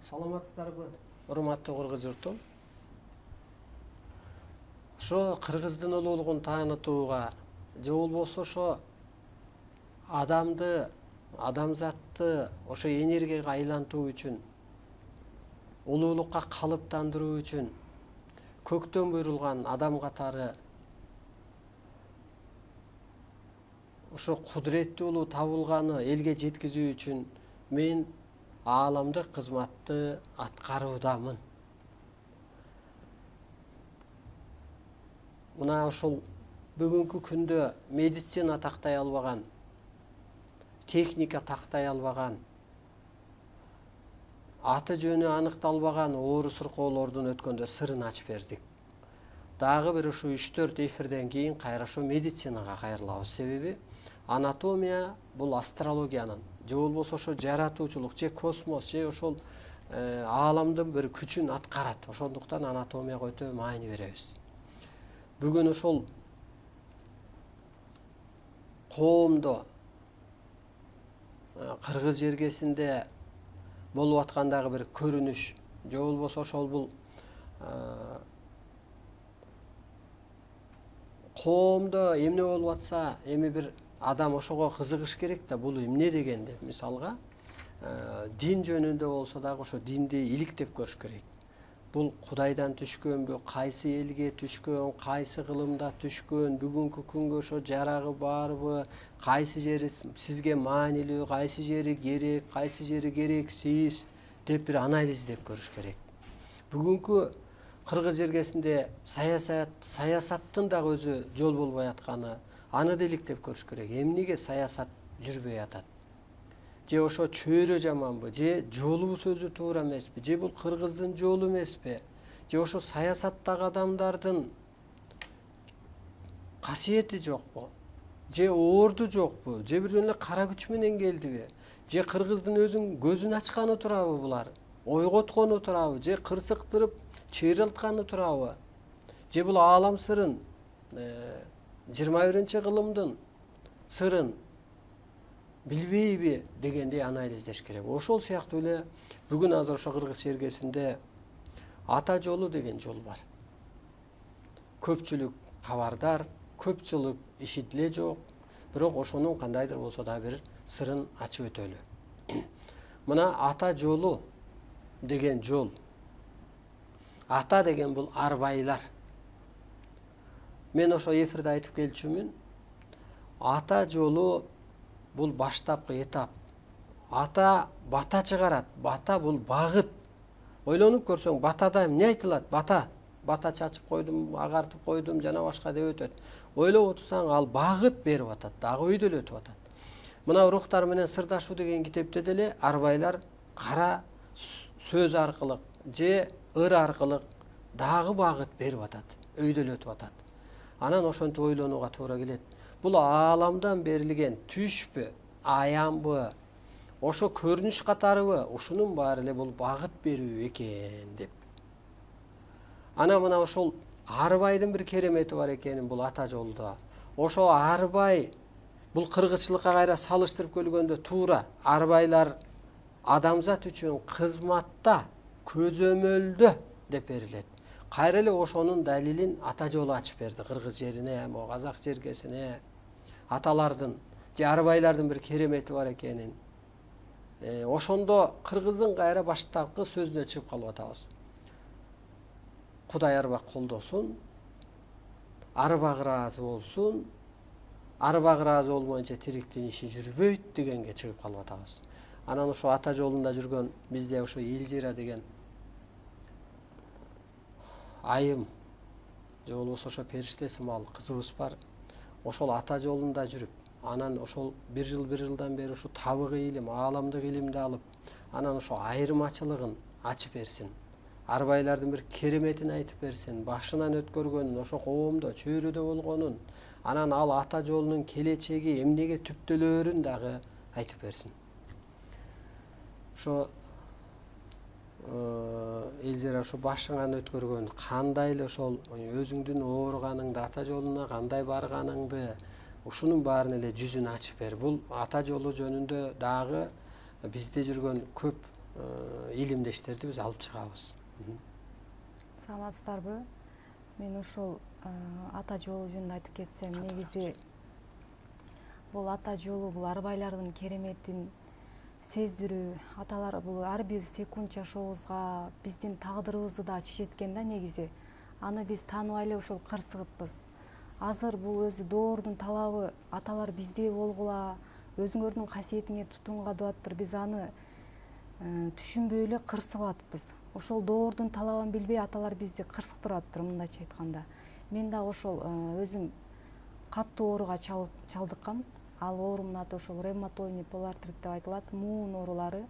Саламатсыздарбы, урматтуу кыргыз журтум. Ошо кыргыздын улуулугун таанытууга же болбосо ошо адамды, адамзатты ошо энергияга айлантуу үчүн, улуулукка калыптандыруу үчүн көктөн буйрулган адам катары ошо кудуреттүү улуу табылганы элге жеткизүү үчүн мен ааламдык кызматты аткаруудамын. Мына ошол бүгүнкү күндө медицина тактай албаган, техника тактай албаган, аты жөнү аныкталбаган оору суркоолордун өткөндө сырын ачып бердик. Дагы бир ушу 3-4 эфирден кийин кайра ошо медицинага кайрылабыз. Себеби анатомия бул астрологиянын же болбосо ошо жаратуучулук же космос же ошол ааламдын бир күчүн аткарат. Ошондуктан анатомияга өтө маани беребиз. Бүгүн ошол коомдо кыргыз жергесинде болуп аткандагы бир көрүнүш же болбосо ошол бул коомдо эмне болуп атса эми бир адам ошого кызыгыш керек да, бул эмне деген деп, мисалга дин жөнүндө болсо дагы ошо динди иликтеп көрүш керек. Бул Кудайдан түшкөнбү, кайсы элге түшкөн, кайсы кылымда түшкөн, бүгүнкү күнгө ошо жарагы барбы, кайсы жери сизге маанилүү, кайсы жери керек, кайсы жери керексиз деп бир анализдеп көрүш керек. Бүгүнкү кыргыз жергесинде саясаттын дагы өзү жол болбой атканы, аны да иликтеп көрүш керек. Эмнеге саясат жүрбөй атат? Же ошо чөйрө жаманбы, же жолубуз өзү туура эмеспи, же бул кыргыздын жолу эмеспи, же ошо саясаттагы адамдардын касиети жокпу, же орду жокпу, же бир эле кара күч менен келдиби, же кыргыздын өзүн көзүн ачканы турабы булар, ойготкону турабы, же кырсыктырып чыйрылтканы турабы, же бул аалам сырын 21-кылымдын сырын билбейби дегендей анализдеш керек. Ошол сыяктуу эле бүгүн азыр ошо кыргыз жергесинде ата жолу деген жол бар. Көпчүлүк кабардар, көпчүлүк ишитиле жок, бирок ошонун кандайдыр болсо да бир сырын ачып өтөлү. Мына ата жолу деген жол. Ата деген бул арбайлар. Мен ошо эфирде айтып келчүмүн. Ата жолу бул баштапкы этап. Ата бата чыгарат. Бата бул багыт. Ойлонуп көрсөң, батада эмне айтылат? Бата чачып койдум, агартып койдум, жана башка деп өтөт. Ойлоп отурсаң, ал багыт берип атат, дагы өйдөлөтүп атат. Мына Рухтар менен сырдашуу деген китепте деле арбайлар кара сөз аркылуу же ыр аркылуу дагы багыт берип атат, өйдөлөтүп атат. Анан ошентип ойлонууга туура келет. Бул ааламдан берилген түшпү, аянбы, ошо көрүнүш катарыбы, ушунун баары эле бул багыт берүү экен деп. Ана мына ошол арбайдын бир керемети бар экенин бул ата жолдо. Ошо арбай бул кыргызчылыкка кайра салыштырып келгөндө туура арбайлар адамзат үчүн кызматта, көзөмөлдө деп берилет. Кайра эле ошонун далилин ата жолу ачып берди кыргыз жерине, могу казак жергесине. Аталардын же арбайлардын бир керемети бар экенин. Ошондо кыргыздын кайра баштапкы сөзүнө чыгып калып атабыз. Кудай арба колдосун, арба ыраазы болсун, арба ыраазы болбоюнча тириктин иши жүрбөйт дегенге чыгып калып атабыз. Анан ошо ата жолунда жүргөн бизде ошо Элжира деген айым же болбосо ошо периште сымал кызыбыз бар. Ошол ата жолунда жүрүп, анан ошол бир жылдан бери ушу табыгы илим, ааламдык илимди алып, анан ошо айырмачылыгын ачып берсин. Арбайлардын бир кереметин айтып берсин, башынан өткөргөнүн, ошо коомдо, чөйрөдө болгонун, анан ал ата жолунун келечеги эмнеге түптөлөөрүн дагы айтып берсин. Ошо Элзира ошо башыңан өткөргөн кандай эле ошол өзүңдүн ооруганыңды, ата жолуна кандай барганыңды, ушунун баарын эле жүзүн ачып бер. Бул ата жолу жөнүндө дагы бизде жүргөн көп илимдештерди биз алып чыгабыз. Саламатсыздарбы? Мен ошол ата жолу жөнүндө айтып кетсем, негизи бул ата жолу бул арбайлардын кереметин сездирүү. Аталар бул ар бир секунд жашообузга биздин тагдырыбызды да чечет экен да негизи. Аны биз тааныбай эле ошол кырсыгыппыз. Азыр бул өзү доордун талабы, аталар бизде болгула, өзүңөрдүн касиетиңе тутууңа деп атыптыр. Биз аны түшүнбөй эле кырсыгып атпыз. Ошол доордун талабын билбей аталар бизди кырсыктырып атыптыр, мындайча айтканда. Мен дагы ошол өзүм катуу ооруга чалдыккам. Ал оорумдун аты ошол ревматоидный полиартрит деп айтылат, муун оорулары.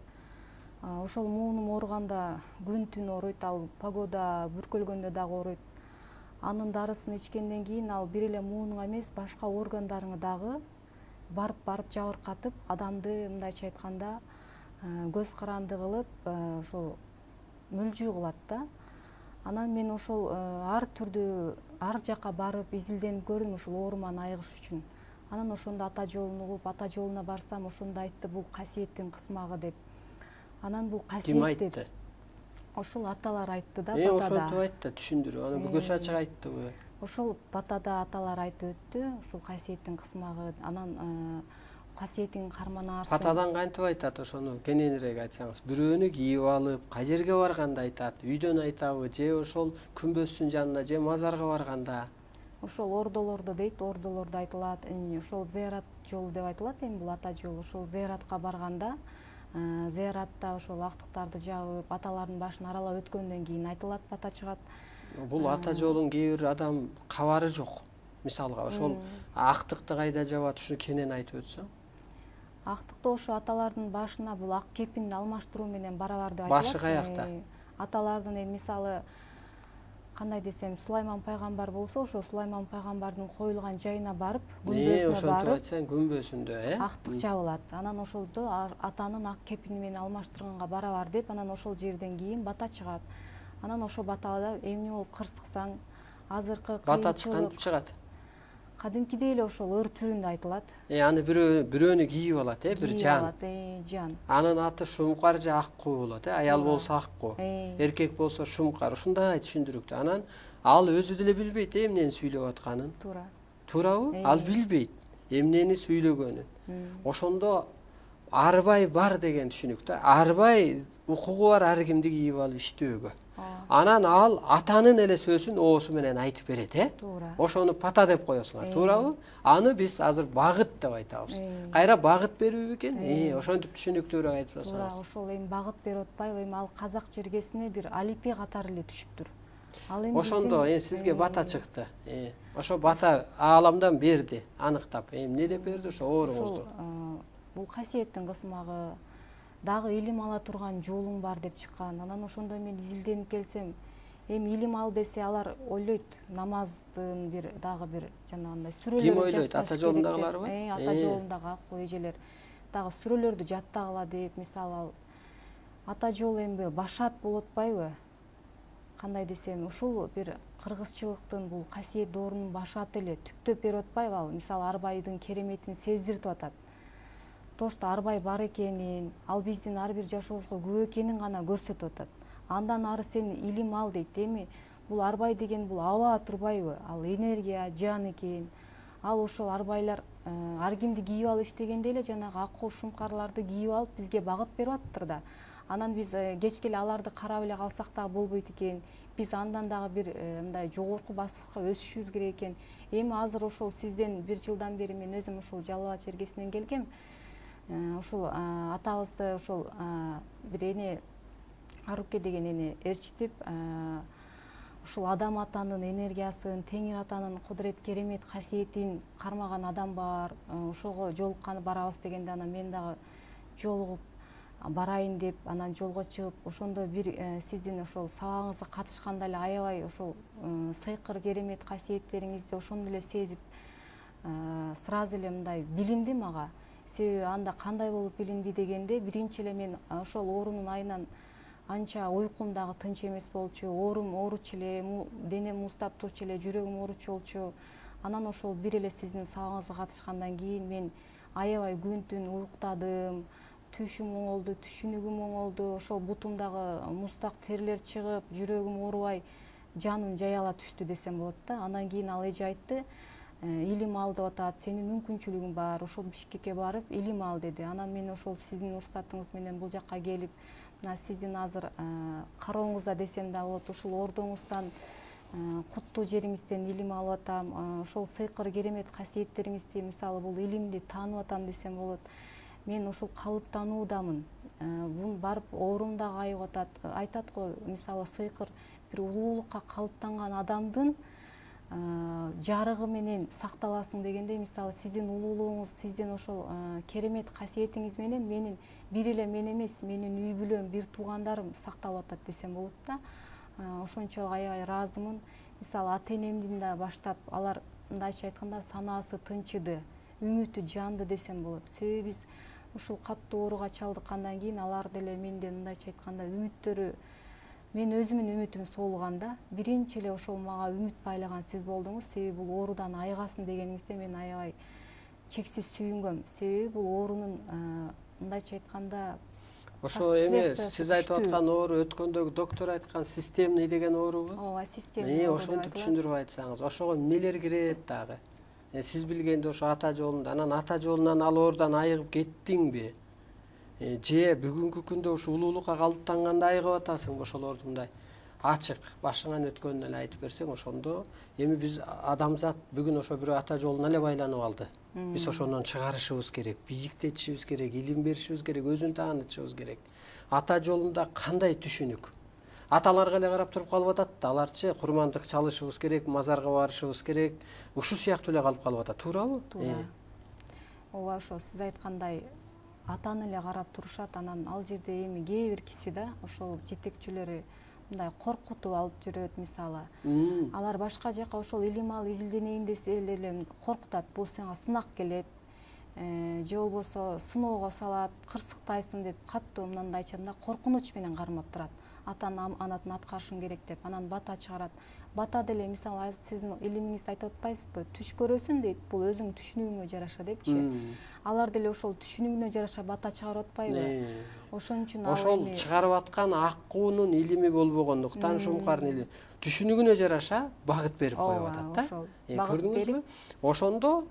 Ошол муунум ооруганда күн түн ооруйт, ал погода бүркөлгөндө дагы ооруйт. Анын дарысын ичкенден кийин ал бир эле муунуңа эмес, башка органдарыңы дагы барып жабыркатып, адамды мындайча айтканда көз каранды кылып, ошол мүлжүү кылат да. Анан мен ошол ар түрдүү ар жака барып изилденип көрдүм ошол ооруман айыгыш үчүн. Анан ошондо ата жолун угуп, ата жолуна барсам, ошондо айтты бул касиеттин кысмагы деп. Анан бул касиет Ким айтты? Ошол аталар айтты да, батада. Ошентип айтты, түшүндүрүп, аны көз ачык айттыбы? Ошол батада аталар айтып өттү, ушул касиеттин кысмагы. Анан касиетиң карманаарсың. Батадан кантип айтат, ошону кененирээк айтсаңыз? Бирөөнү кийип алып, кай жерге барганда айтат? Үйдөн айтабы, же ошол күмбөздүн жанына, же мазарга барганда? Ошол ордолордо дейт, ордолордо айтылат. Ошол зыярат жолу деп айтылат, эми бул ата жолу. Ошол зыяратка барганда, зыяратта ошол актыктарды жабып, аталардын башын аралап өткөндөн кийин айтылат, бата чыгат. Бул ата жолун кээ бир адам кабары жок. Мисалга, ошол актыкты кайда жабат, ушуну кенен айтып өтсөң? Актыкты ошо аталардын башына бул ак кепин алмаштыруу менен барабар деп айтылат. Башы каякта? Аталардын мисалы кандай десем, Сулайман пайгамбар болсо, ошо Сулайман пайгамбардын коюлган жайына барып, күмбөзүнө Ошентип барып, айтсаң, күмбөзүндө, актык жабылат. Анан ошолду атанын ак кепини менен алмаштырганга барабар деп, анан ошол жерден кийин бата чыгат. Анан ошо батада эмне болуп кырсыксаң, азыркы бата кантип чыгат? Кадимкидей эле ошол ыр түрүндө айтылат. Аны бирөөнү кийип алат, бир жан. Жан. Анын аты Шумкар же Аккуу болот, аял болсо Аккуу, эркек болсо Шумкар. Ушундай түшүндүрүктүү. Анан ал өзү деле билбейт эмнени сүйлөп атканын. Туура. Туурабы? Ал билбейт эмнени сүйлөгөнүн. Ошондо арбай бар деген түшүнүк да. Арбай укугу бар ар кимди кийип алып иштөөгө. Анан ал атанын эле сөзүн оосу менен айтып берет, Туура. Ошону пата деп коесуңар, туурабы? Аны биз азыр багыт деп айтабыз. Кайра багыт берүүбү экен? Ошентип түшүнүктүүрөөк айтып Туура, жатсаңыз. ошол эми багыт берип атпайбы, эми ал казак жергесине бир алипе катары эле түшүптүр. Ал эми Ошондо сизге бата чыкты. Ошо бата ааламдан берди, аныктап. Эмне деп берди ошо ооруңузду? Бул касиеттин кысмагы, дагы илим ала турган жолуң бар деп чыккан. Анан ошондо мен изилденип келсем, эми илим ал десе алар ойлойт, намаздын бир дагы бир жанагындай сүрөлөрүн. Ким ойлойт? Ата жолундагыларбы? Ата жолундагы аккуу эжелер дагы сүрөлөрдү жаттагыла деп, мисалы ал ата жол эми башат болуп атпайбы? Кандай десем, ушул бир кыргызчылыктын бул касиет доорунун башаты эле түптөп берип атпайбы ал? Мисалы арбайдын кереметин сездиртип атат. То, что арбай бар экенин, ал биздин ар бир жашообузга күбө экенин гана көрсөтүп атат. Андан ары сен илим ал дейт. Эми бул арбай деген бул аба турбайбы? Ал энергия, жан экен. Ал ошол арбайлар ар кимди кийип алып иштегенде эле жанагы аккуу шумкарларды кийип алып бизге багыт берип атыптыр да. Анан биз кечке эле аларды карап эле калсак дагы болбойт экен. Биз андан дагы бир мындай жогорку баскычка өсүшүбүз керек экен. Эми азыр ошол сизден бир жылдан бери мен өзүм ошол Жалал Абад жергесинен келгем. Ошол атабызды ошол бир эне Аруке деген эне ээрчитип, ушул адам атанын энергиясын, Теңир атанын кудурет керемет касиетин кармаган адам бар. Ошого жолукканы барабыз дегенде анан мен дагы жолугуп барайын деп анан жолго чыгып, ошондо бир сиздин ошол сабагыңызга катышканда эле аябай ошол сыйкыр керемет касиеттериңизди ошондо эле сезип, сразу эле мындай билинди мага. Себеби анда кандай болуп билинди дегенде, биринчи эле мен ошол оорунун айынан анча уйкум дагы тынч эмес болчу, оорум ооручу эле, денем муздап турчу эле, жүрөгүм ооручу болчу. Анан ошол бир эле сиздин сабагыңызга катышкандан кийин мен аябай күн түн уюктадым, түшүм оңолду, түшүнүгүм оңолду, ошол бутумдагы муздак терилер чыгып, жүрөгүм оорубай, жаным жая түштү десем болот да. Андан кийин ал эже айтты, илим ал деп атат, сенин мүмкүнчүлүгүң бар, ошол Бишкекке барып илим ал деди. Анан мен ошол сиздин уруксатыңыз менен бул жакка келип, мына сиздин азыр карооңузда десем да болот, ушул ордоңуздан, куттуу жериңизден илим алып атам, ошол сыйкыр керемет касиеттериңизди, мисалы бул илимди таанып атам десем болот. Мен ушул калыптануудамын. Бун барып оорум дагы айыгып атат. Айтат го, мисалы сыйкыр бир улуулукка калыптанган адамдын жарыгы менен сакталасың дегендей, мисалы сиздин улуулугуңуз, сиздин ошол керемет касиетиңиз менен менин бир эле мен эмес, менин үй бүлөм, бир туугандарым сакталып атат десем болот да. Ошончолук аябай ыраазымын. Мисалы ата энемдин да баштап, алар мындайча айтканда санаасы тынчыды, үмүтү жанды десем болот. Себеби биз ушул каттуу ооруга чалдыккандан кийин алар деле менден мындайча айтканда үмүттөрү, мен өзүмдүн үмүтүм соолуган да. Биринчи эле ошол мага үмүт байлаган сиз болдуңуз. Себеби бул оорудан айыгасың дегениңизде мен аябай чексиз сүйүнгөм. Себеби бул оорунун мындайча айтканда Ошо эме сиз айтып аткан оору өткөндөгү доктор айткан системный деген оорубу? Ооба, системный оору. Ошентип түшүндүрүп айтсаңыз, ошого эмнелер кирет дагы? Сиз билгенде ошо ата жолунда, анан ата жолунан ал оорудан айыгып кеттиңби? Же бүгүнкү күндө ушу улуулукка калыптанганда айыгып атасыңбы ошол оорду мындай ачык башыңан өткөнүн эле айтып берсең, ошондо эми биз адамзат бүгүн ошо бирөө ата жолуна эле байланып алды. Биз ошондон чыгарышыбыз керек, бийиктетишибиз керек, илим беришибиз керек, өзүн таанытышыбыз керек. Ата жолунда кандай түшүнүк? Аталарга эле карап туруп калып атат да, аларчы курмандык чалышыбыз керек, мазарга барышыбыз керек. Ушул сыяктуу эле калып атат, туурабы? Туура. Ооба, ошол сиз айткандай атаны эле карап турушат. Анан ал жерде эми кээ бир киши да, ошол жетекчилери мындай коркутуп алып жүрөт, мисалы. Алар башка жака ошол илим ал, изилденейин десе эле коркутат. Бул сага сынак келет, же болбосо сыноого салат, кырсыктайсың деп каттуу мындай айтканда коркунуч менен кармап турат. Атанын аманатын аткарышың керек деп, анан бата чыгарат. Бата деле мисалы сиздин илимиңизди айтып атпайсызбы? Түш көрөсүн дейт, бул өзүңдүн түшүнүгүңө жараша депчи. Алар деле ошол түшүнүгүнө жараша бата чыгарып атпайбы? Ошон үчүн ошол чыгарып аткан аккуунун илими болбогондуктан, Шумкардын илими түшүнүгүнө жараша багыт берип коюп атат да. Көрдүңүзбү? Ошондо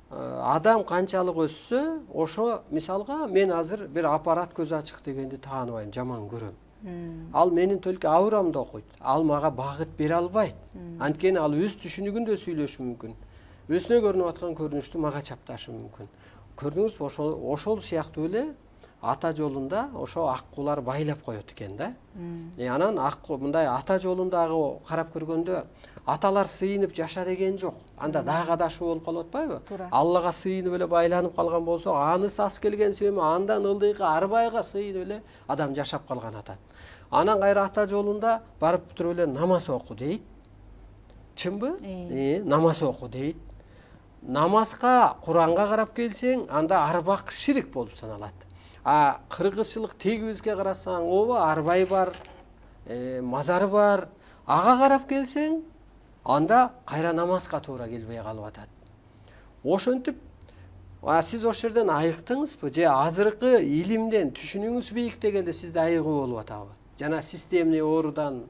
адам канчалык өссө, ошо мисалга мен азыр бир аппарат көз ачык дегенди тааныбайм, жаман көрөм. Ал менин только аурамды окуйт. Ал мага багыт бере албайт. Анткени ал өз түшүнүгүндө сүйлөшү мүмкүн. Өзүнө көрүнүп аткан көрүнүштү мага чапташы мүмкүн. Көрдүңүзбү? Ошол сыяктуу эле ата жолунда ошо аккуулар байлап коет экен да. Анан мындай ата жолундагы карап көргөндө аталар сыйынып жаша деген жок. Анда дагы адашуу болуп калып атпайбы? Аллага сыйынып эле байланып калган болсо, анысы аз келген себеби андан ылдыйкы арбайга сыйынып эле адам жашап калган атат. Анан кайра ата жолунда барып туруп эле намаз оку дейт. Чынбы? Намаз оку дейт. Намазга, Куранга карап келсең, анда арбак ширик болуп саналат. Кыргызчылык тегибизге карасаң, ооба, арбай бар, мазары бар. Ага карап келсең, анда кайра намазга туура келбей калып атат. Ошентип, сиз ошол жерден айыктыңызбы? Же азыркы илимден түшүнүгүңүз бийик дегенде сизде айыгуу болуп атабы? Жана системный оорудан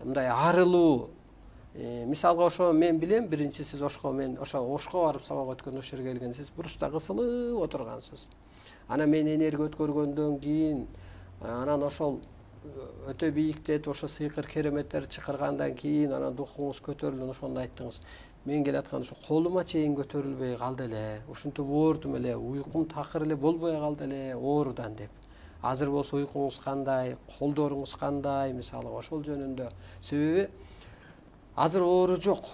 мындай арылуу. Мисалга ошо мен билем, биринчи сиз Ошко барып сабак өткөндө ошол жерге келгенде сиз бурчта кысылып отургансыз. Анан мен энерги өткөргөндөн кийин, анан ошол өтө бийиктетип ошо сыйкыр кереметтер чакыргандан кийин анан духуңуз көтөрүлдү, ошондо айттыңыз. Мен келаткан ушу колума чейин көтөрүлбөй калды эле, ушинтип оордум эле, уйкум такыр эле болбой калды эле оорудан деп. Азыр болсо уйкуңуз кандай, колдоруңуз кандай, мисалы ошол жөнүндө. Себеби азыр оору жок.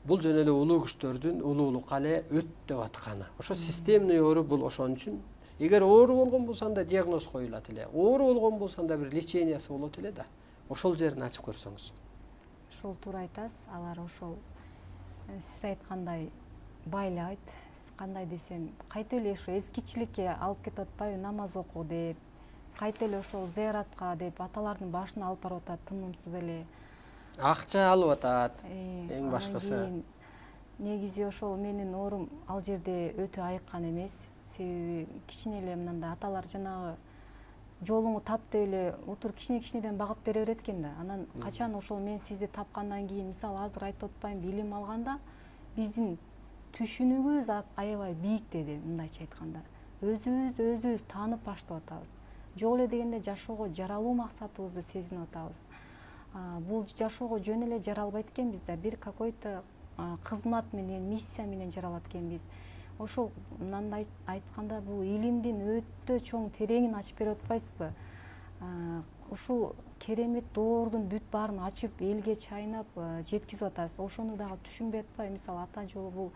Бул жөн эле улуу күчтөрдүн улуулукка эле өттөп атканы. Ошо системный оору бул ошон үчүн. Эгер оору болгон болсо анда диагноз коюлат эле. Оору болгон болсо анда бир лечениясы болот эле да. Ошол жерин ачып көрсөңүз. Ошол туура айтасыз. Алар ошол сиз айткандай байлайт. Кандай десем, кайта эле ошо эскичиликке алып кетип атпайбы, намаз оку деп, кайта эле ошол зыяратка деп аталардын башына алып барып атат тынымсыз эле. Акча алып атат. Эң башкысы. Негизи ошол менин оорум ал жерде өтө айыккан эмес. Себеби кичине эле мындай аталар жанагы жолуңду тап деп эле утур кичинеден багып бере берет экен да. Анан качан ошол мен сизди тапкандан кийин, мисалы азыр айтып атпаймынбы, илим алганда биздин түшүнүгүбүз аябай бийик деди, мындайча айтканда. Өзүбүздү өзүбүз таанып баштап атабыз. Жок эле дегенде жашоого жаралуу максатыбызды сезинип атабыз. Бул жашоого жөн эле жаралбайт экенбиз да, бир какой-то кызмат менен, миссия менен жаралат экенбиз. Ошол мындай айтканда бул илимдин өтө чоң тереңин ачып берип атпайсызбы? Ушул керемет доордун бүт баарын ачып, элге чайнап жеткизип атасыз. Ошону дагы түшүнбөй атпайбы? Мисалы ата жолу бул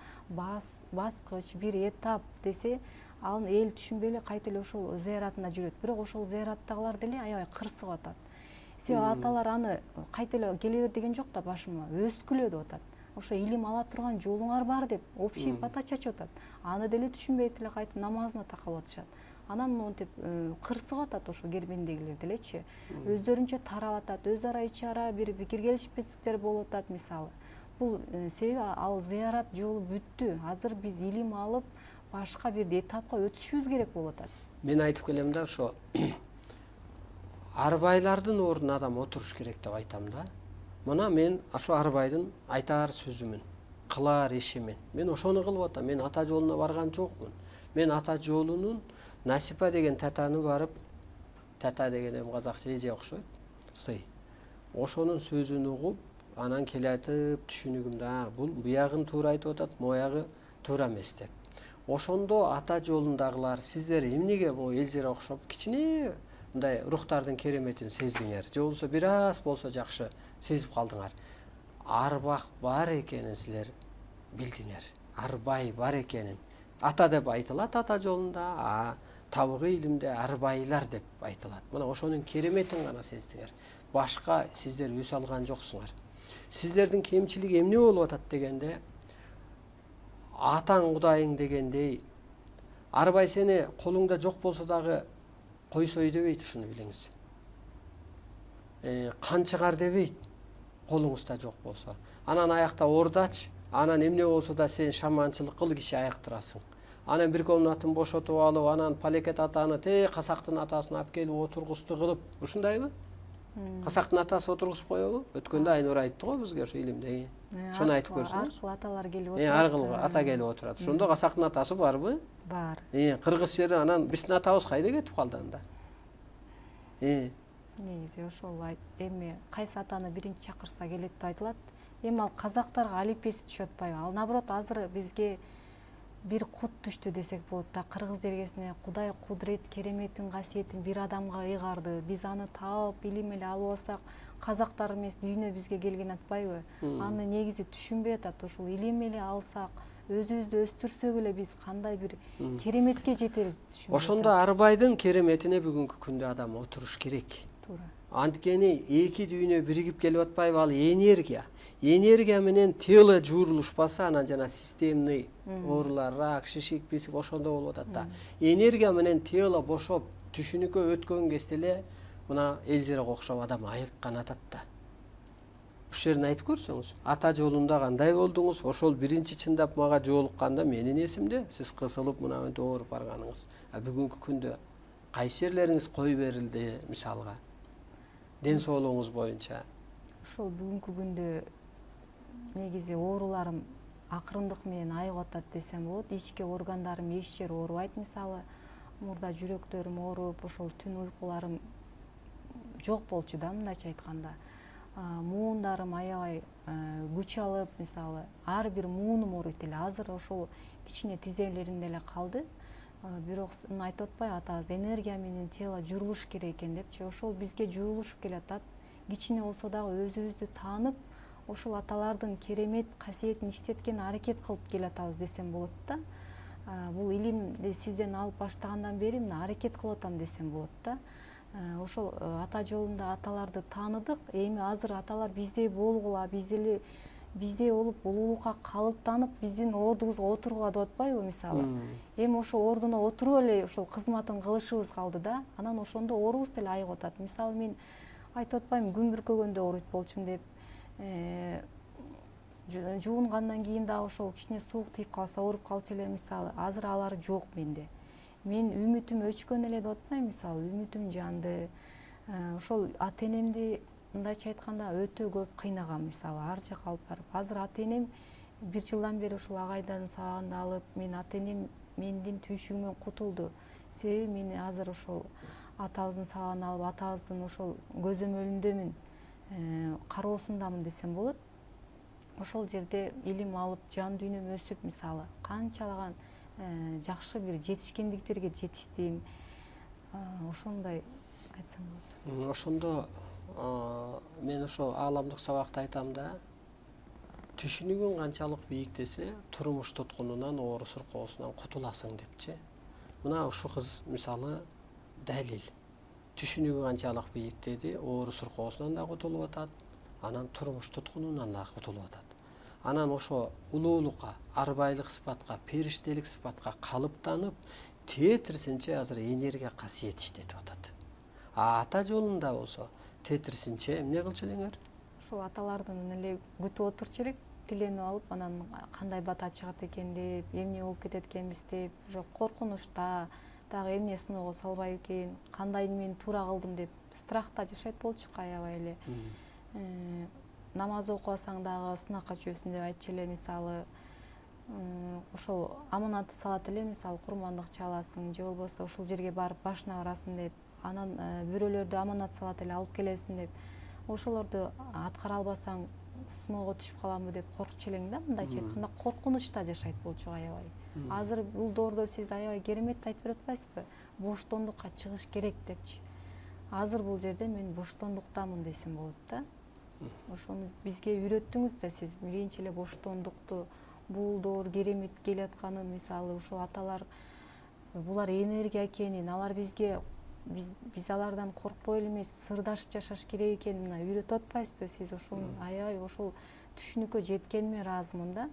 баскыч, бир этап десе, ал эл түшүнбөй эле кайта эле ошол зыяратына жүрөт. Бирок ошол зыяраттагылар деле аябай кырсыгып атат. Себеби аталар аны кайта эле келе бер деген жок да башыма, өскүлө деп атат. Ошо илим ала турган жолуңар бар деп общий бата чачып атат. Аны деле түшүнбөй эле кайтып намазына такалып атышат. Анан монтип кырсыгып атат ошол кербендегилер делечи. Өздөрүнчө тарап атат, өз ара ичи ара бир пикир келишпестиктер болуп атат мисалы. Бул себеби ал зыярат жолу бүттү. Азыр биз илим алып башка бир этапка өтүшүбүз керек болуп атат. Мен айтып келем да, ошо арбайлардын ордуна адам отуруш керек деп айтам да. Мына мен ошо арбайдын айтаар сөзүмүн, кылаар ишимин. Мен ошону кылып атам. Мен ата жолуна барган жокмун. Мен ата жолунун Насипа деген татаны барып, тата деген эми казакча эже окшойт, сый. Ошонун сөзүн угуп, анан келатып түшүнүгүмдө, бул буягын туура айтып атат, моягы туура эмес деп. Ошондо ата жолундагылар, сиздер эмнеге бул элжере окшоп кичине мындай рухтардын кереметин сездиңер, же болбосо бир аз болсо жакшы сезип калдыңар. Арбак бар экенин силер билдиңер. Арбай бар экенин. Ата деп айтылат ата жолунда, табыгы илимде арбайлар деп айтылат. Мына ошонун кереметин гана сездиңер. Башка сиздер өсө алган жоксуңар. Сиздердин кемчилиги эмне болуп атат дегенде, атаң кудайың дегендей, арбай сени колуңда жок болсо дагы койсой дебейт, ушуну билиңиз. Кан чыгар дебейт, колуңузда жок болсо. Анан аякта ордач, анан эмне болсо да сен шаманчылык кыл, киши аяктырасың. Анан бир комнатын бошотуп алып, анан Палекет атаны Касактын атасын алып келип отургусту кылып, ушундайбы? Касактын атасы отургузуп коебу? Өткөндө Айнура айтты го бизге ошо илимде. Ошону айтып көрсөңүз. Аркылуу аталар келип отурат. Аркылуу ата келип отурат. Ошондо Касактын атасы барбы? Бар. Кыргыз жерде анан биздин атабыз кайда кетип калды анда? Негизи ошол эми кайсы атаны биринчи чакырса келет деп айтылат. Эми ал казактарга алипеси түшүп атпайбы? Ал наоборот азыр бизге бир кут түштү десек болот да. Кыргыз жергесине Кудай кудрет, кереметин, касиетин бир адамга ыйгарды. Биз аны таап, илим эле алып алсак, казактар эмес дүйнө бизге келген атпайбы? Аны негизи түшүнбөй атат. Ошол илим эле алсак, өзүбүздү өстүрсөк эле биз кандай бир кереметке жетерибиз түшүнбөй. Ошондо арбайдын кереметине бүгүнкү күндө адам отуруш керек. Туура. Анткени эки дүйнө биригип келип атпайбы? Ал энергия. Энергия менен тело жуурулушпаса, анан жана системный оорулар, рак, шишик, бисик ошондо болуп атат да. Энергия менен тело бошоп, түшүнүккө өткөн кезде эле мына элжерге окшоп адам айыккан атат да. Ушул жерин айтып көрсөңүз, ата жолунда кандай болдуңуз? Ошол биринчи чындап мага жолукканда менин эсимде, сиз кысылып мына мынтип ооруп барганыңыз. Бүгүнкү күндө кайсы жерлериңиз кой берилди, мисалга? Ден соолугуңуз боюнча. Ошол бүгүнкү күндө негизи ооруларым акырындык менен айыгып атат десем болот. Ички органдарым эч жери оорубайт, мисалы. Мурда жүрөктөрүм ооруп, ошол түн уйкуларым жок болчу да, мындайча айтканда. Муундарым аябай күч алып, мисалы, ар бир муунум ооруйт эле. Азыр ошол кичине тизелеримде эле калды. Бирок айтып атпайбы, атабыз энергия менен тело журулуш керек экен депчи. Ошол бизге журулушуп келатат. Кичине болсо дагы өзүбүздү таанып, ошол аталардын керемет касиетин иштеткени аракет кылып келатабыз десем болот да. Бул илимди сизден алып баштагандан бери мына аракет кылып атам десем болот да. Ошол ата жолунда аталарды тааныдык. Эми азыр аталар биздей болгула, биздей болуп улуулукка калыптанып, биздин ордубузга отургула деп атпайбы, мисалы. Эми ошол ордуна отуруп эле ошол кызматын кылышыбыз калды да. Анан ошондо оорубуз деле айыгып атат. Мисалы мен айтып атпаймынбы, күн бүркөгөндө ооруйт болчумун деп. Жуунгандан кийин дагы ошол кичине суук тийип калса ооруп калчу эле, мисалы. Азыр алар жок менде. мен үмүтүм өчкөн эле деп атпайм, мисалы үмүтүм жанды. Ошол ата энемди мындайча айтканда өтө көп кыйнагам, мисалы ар жака алып барып. Азыр ата энем 1 жылдан бери ушул агайдын сабагында алып, мен ата энем мендин түйшүгүмөн кутулду. Себеби мен азыр ошол атабыздын сабагын алып, атабыздын ошол көзөмөлүндөмүн, кароосундамын десем болот. Ошол жерде илим алып, жан дүйнөм өсүп, мисалы канчалаган жакшы бир жетишкендиктерге жетиштим. Ошондой айтсам болот. Ошондо мен ошо ааламдык сабакта айтам да, түшүнүгүң канчалык бийиктесе, турмуш туткунунан, оору суркоосунан кутуласың депчи. Мына ушул кыз мисалы далил. Түшүнүгү канчалык бийиктеди, оору суркоосунан да кутулуп атат, анан турмуш туткунунан да кутулуп атат. Анан ошо улуулукка, арбайлык сыпатка, периштелик сыпатка калыптанып, тетирсинче азыр энергия касиет иштетип атат. Ата жолунда болсо тетирсинче эмне кылчу элеңер? Ушул аталардын эле күтүп отурчу элек, тиленип алып, анан кандай бата чыгат экен деп, эмне болуп кетет экенбиз деп, ошо коркунучта, дагы эмне сыноого салбайбы экен, кандай мен туура кылдым деп страхта жашайт болчук аябай эле. Намаз окубасаң дагы сынакка түшөсүң деп айтчу эле, мисалы. Ошол аманатты салат эле, мисалы курмандык чаласың, же болбосо ушул жерге барып башына барасың деп, анан бирөөлөрдү аманат салат эле алып келесиң деп. Ошолорду аткара албасаң сыноого түшүп каламбы деп коркчу элең да, мындайча айтканда коркунучта жашайт болчук аябай. Азыр бул доордо сиз аябай керемет айтып берип атпайсызбы? Боштондукка чыгыш керек депчи. Азыр бул жерде мен боштондуктамын десем болот да. Ошону бизге үйрөттүңүз да сиз. Биринчи эле боштондукту, бул доор керемет келатканын, мисалы ушул аталар, булар энергия экенин, алар бизге биз алардан коркпой эле эмес, сырдашып жашаш керек экенин мына үйрөтүп атпайсызбы сиз? Ошол аябай ошол түшүнүккө жеткениме ыраазымын да.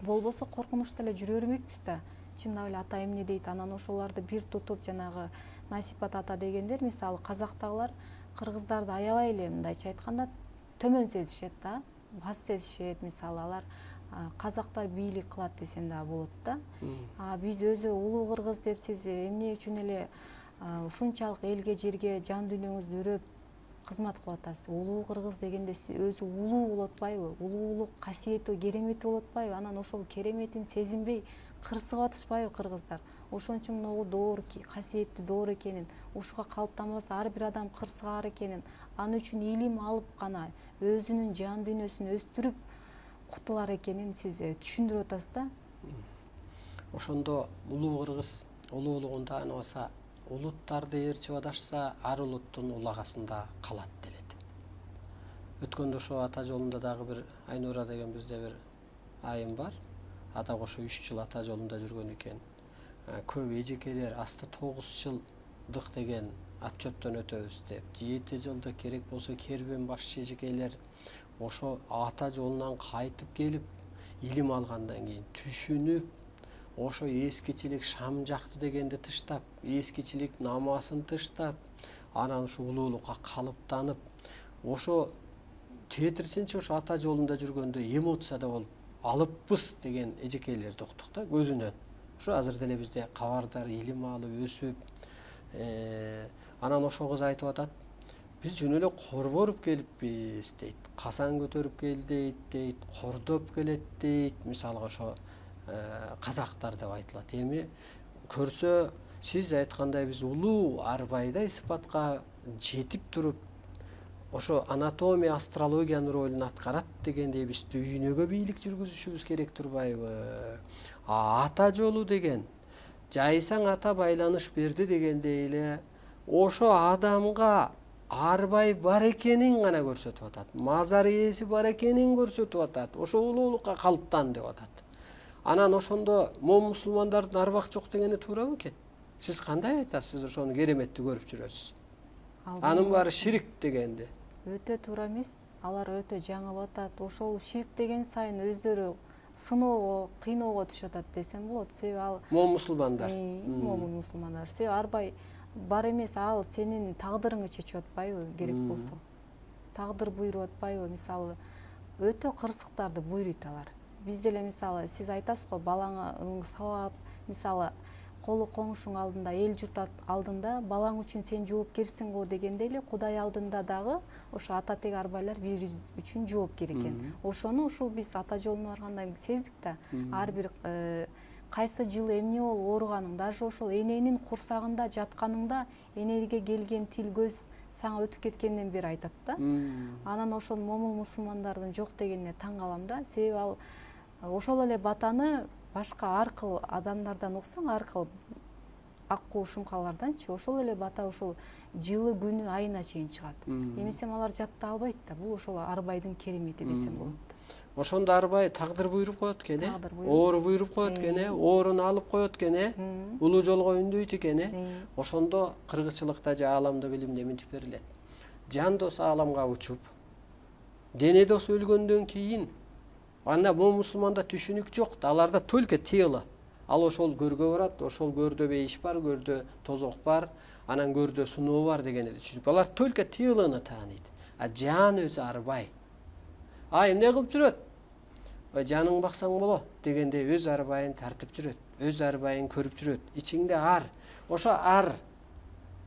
Болбосо коркунучта эле жүрө бермекпиз да. Чындап эле ата эмне дейт, анан ошолорду бир тутуп, жанагы насипат ата дегендер, мисалы казактагылар кыргыздарды аябай эле мындайча айтканда төмөн сезишет да, баз сезишет, мисалы алар казактар бийлик кылат десем дагы болот да. Биз өзү улуу кыргыз деп сиз эмне үчүн эле ушунчалык элге жерге жан дүйнөңүздү үрөп кызмат кылып атасыз? Улуу кыргыз дегенде өзү улуу болуп атпайбы? Улуулук касиети, керемети болуп атпайбы? Анан ошол кереметин сезинбей кырсыгып атышпайбы кыргыздар? Ошон үчүн могу доор, касиеттүү доор экенин, ушуга калыптанбаса ар бир адам кырсыгар экенин, аны үчүн илим алып гана өзүнүн жан дүйнөсүн өстүрүп кутулар экенин сиз түшүндүрүп атасыз да. Ошондо улуу кыргыз улуулугунда аныбаса улуттарды ээрчип адашса, ар улуттун улагасында калат делет. Өткөндө ошо ата жолунда дагы бир Айнура деген бизде бир айым бар. Ата кошо 3 жыл ата жолунда жүргөн экен. Көп эжекелер асты 9 жылдык деген отчеттон өтөбүз деп, 7 жылдык керек болсо кербен башчы эжекелер ошо ата жолунан кайтып келип, илим алгандан кийин түшүнүп, ошо эскичилик шам жакты дегенди тыштап, эскичилик намасын тыштап, анан ушу улуулукка калыптанып, ошо тетирсинче ошо ата жолунда жүргөндө эмоцияда болуп алыппыз деген эжекейлерди уктук да көзүнөн. Ошо азыр деле бизде кабардар, илим алып өсүп, анан ошол кыз айтып атат, биз жөн эле корборуп келиппиз дейт, касан көтөрүп келдейт дейт, кордоп келет дейт, мисалга ошо казактар деп айтылат. Эми көрсө сиз айткандай биз улуу арбайдай сыпатка жетип туруп, ошо анатомия, астрологиянын ролун аткарат дегендей биз дүйнөгө бийлик жүргүзүшүбүз керек турбайбы? Ата жолу деген, жайсаң ата байланыш берди дегендей эле, ошо адамга арбай бар экенин гана көрсөтүп атат. Мазар ээси бар экенин көрсөтүп атат. Ошо улуулукка калыптан деп атат. Анан ошондо момун мусулмандардын арбак жок дегени туурабы экен? Сиз кандай айтасыз? Сиз ошону кереметти көрүп жүрөсүз. Анын баары ширик дегенди. Өтө туура эмес. Алар өтө жаңылып атат. Ошол ширик деген сайын өздөрү сыноого, кыйноого түшүп атат десем болот. Себеби ал момун мусулмандар. Момун мусулмандар. Себеби арбай бар эмес, ал сенин тагдырыңды чечип атпайбы керек болсо? Тагдыр буйруп атпайбы? Мисалы, өтө кырсыктарды буйруйт алар. Биз деле мисалы сиз айтасыз го балаңа сабап, мисалы колу коңушуң алдында, эл журт алдында балаң үчүн сен жоопкерсиң го дегендей эле Кудай алдында дагы ошо ата тег арбайлар биз үчүн жоопкер экен. Ошону ушул биз ата жолуна баргандан кийин сездик да. Ар бир кайсы жылы эмне болуп ооруганың, даже ошол эненин курсагында жатканыңда энеге келген тил көз сага өтүп кеткенден бери айтат да. Анан ошол момун мусулмандардын жок дегенине таң калам да. Себеби ал ошол эле батаны башка ар кыл адамдардан уксаң, ар кыл аккуу шумкаларданчы ошол эле бата ошол жылы күнү айына чейин чыгат. Эмесем алар жатта албайт да. Бул ошол арбайдын керемети десем болот. Ошондо арбай тагдыр буйруп коет экен, оору буйруп коет экен, ооруну алып коет экен, улуу жолго үндөйт экен. Ошондо кыргызчылыкта же ааламда билимде мынтип берилет. Жан дос ааламга учуп, дене дос өлгөндөн кийин анда бул мусулманда түшүнүк жок да, аларда только тело. Ал ошол көргө барат, ошол көрдө бейиш бар, көрдө тозок бар, анан көрдө суноо бар дегенди түшүнүк. Алар только телону тааныйт. А жан өзү арбай. Эмне кылып жүрөт? Жаның баксаң боло дегенде өз арбайын тартып жүрөт, өз арбайын көрүп жүрөт. Ичиңде ар. Ошо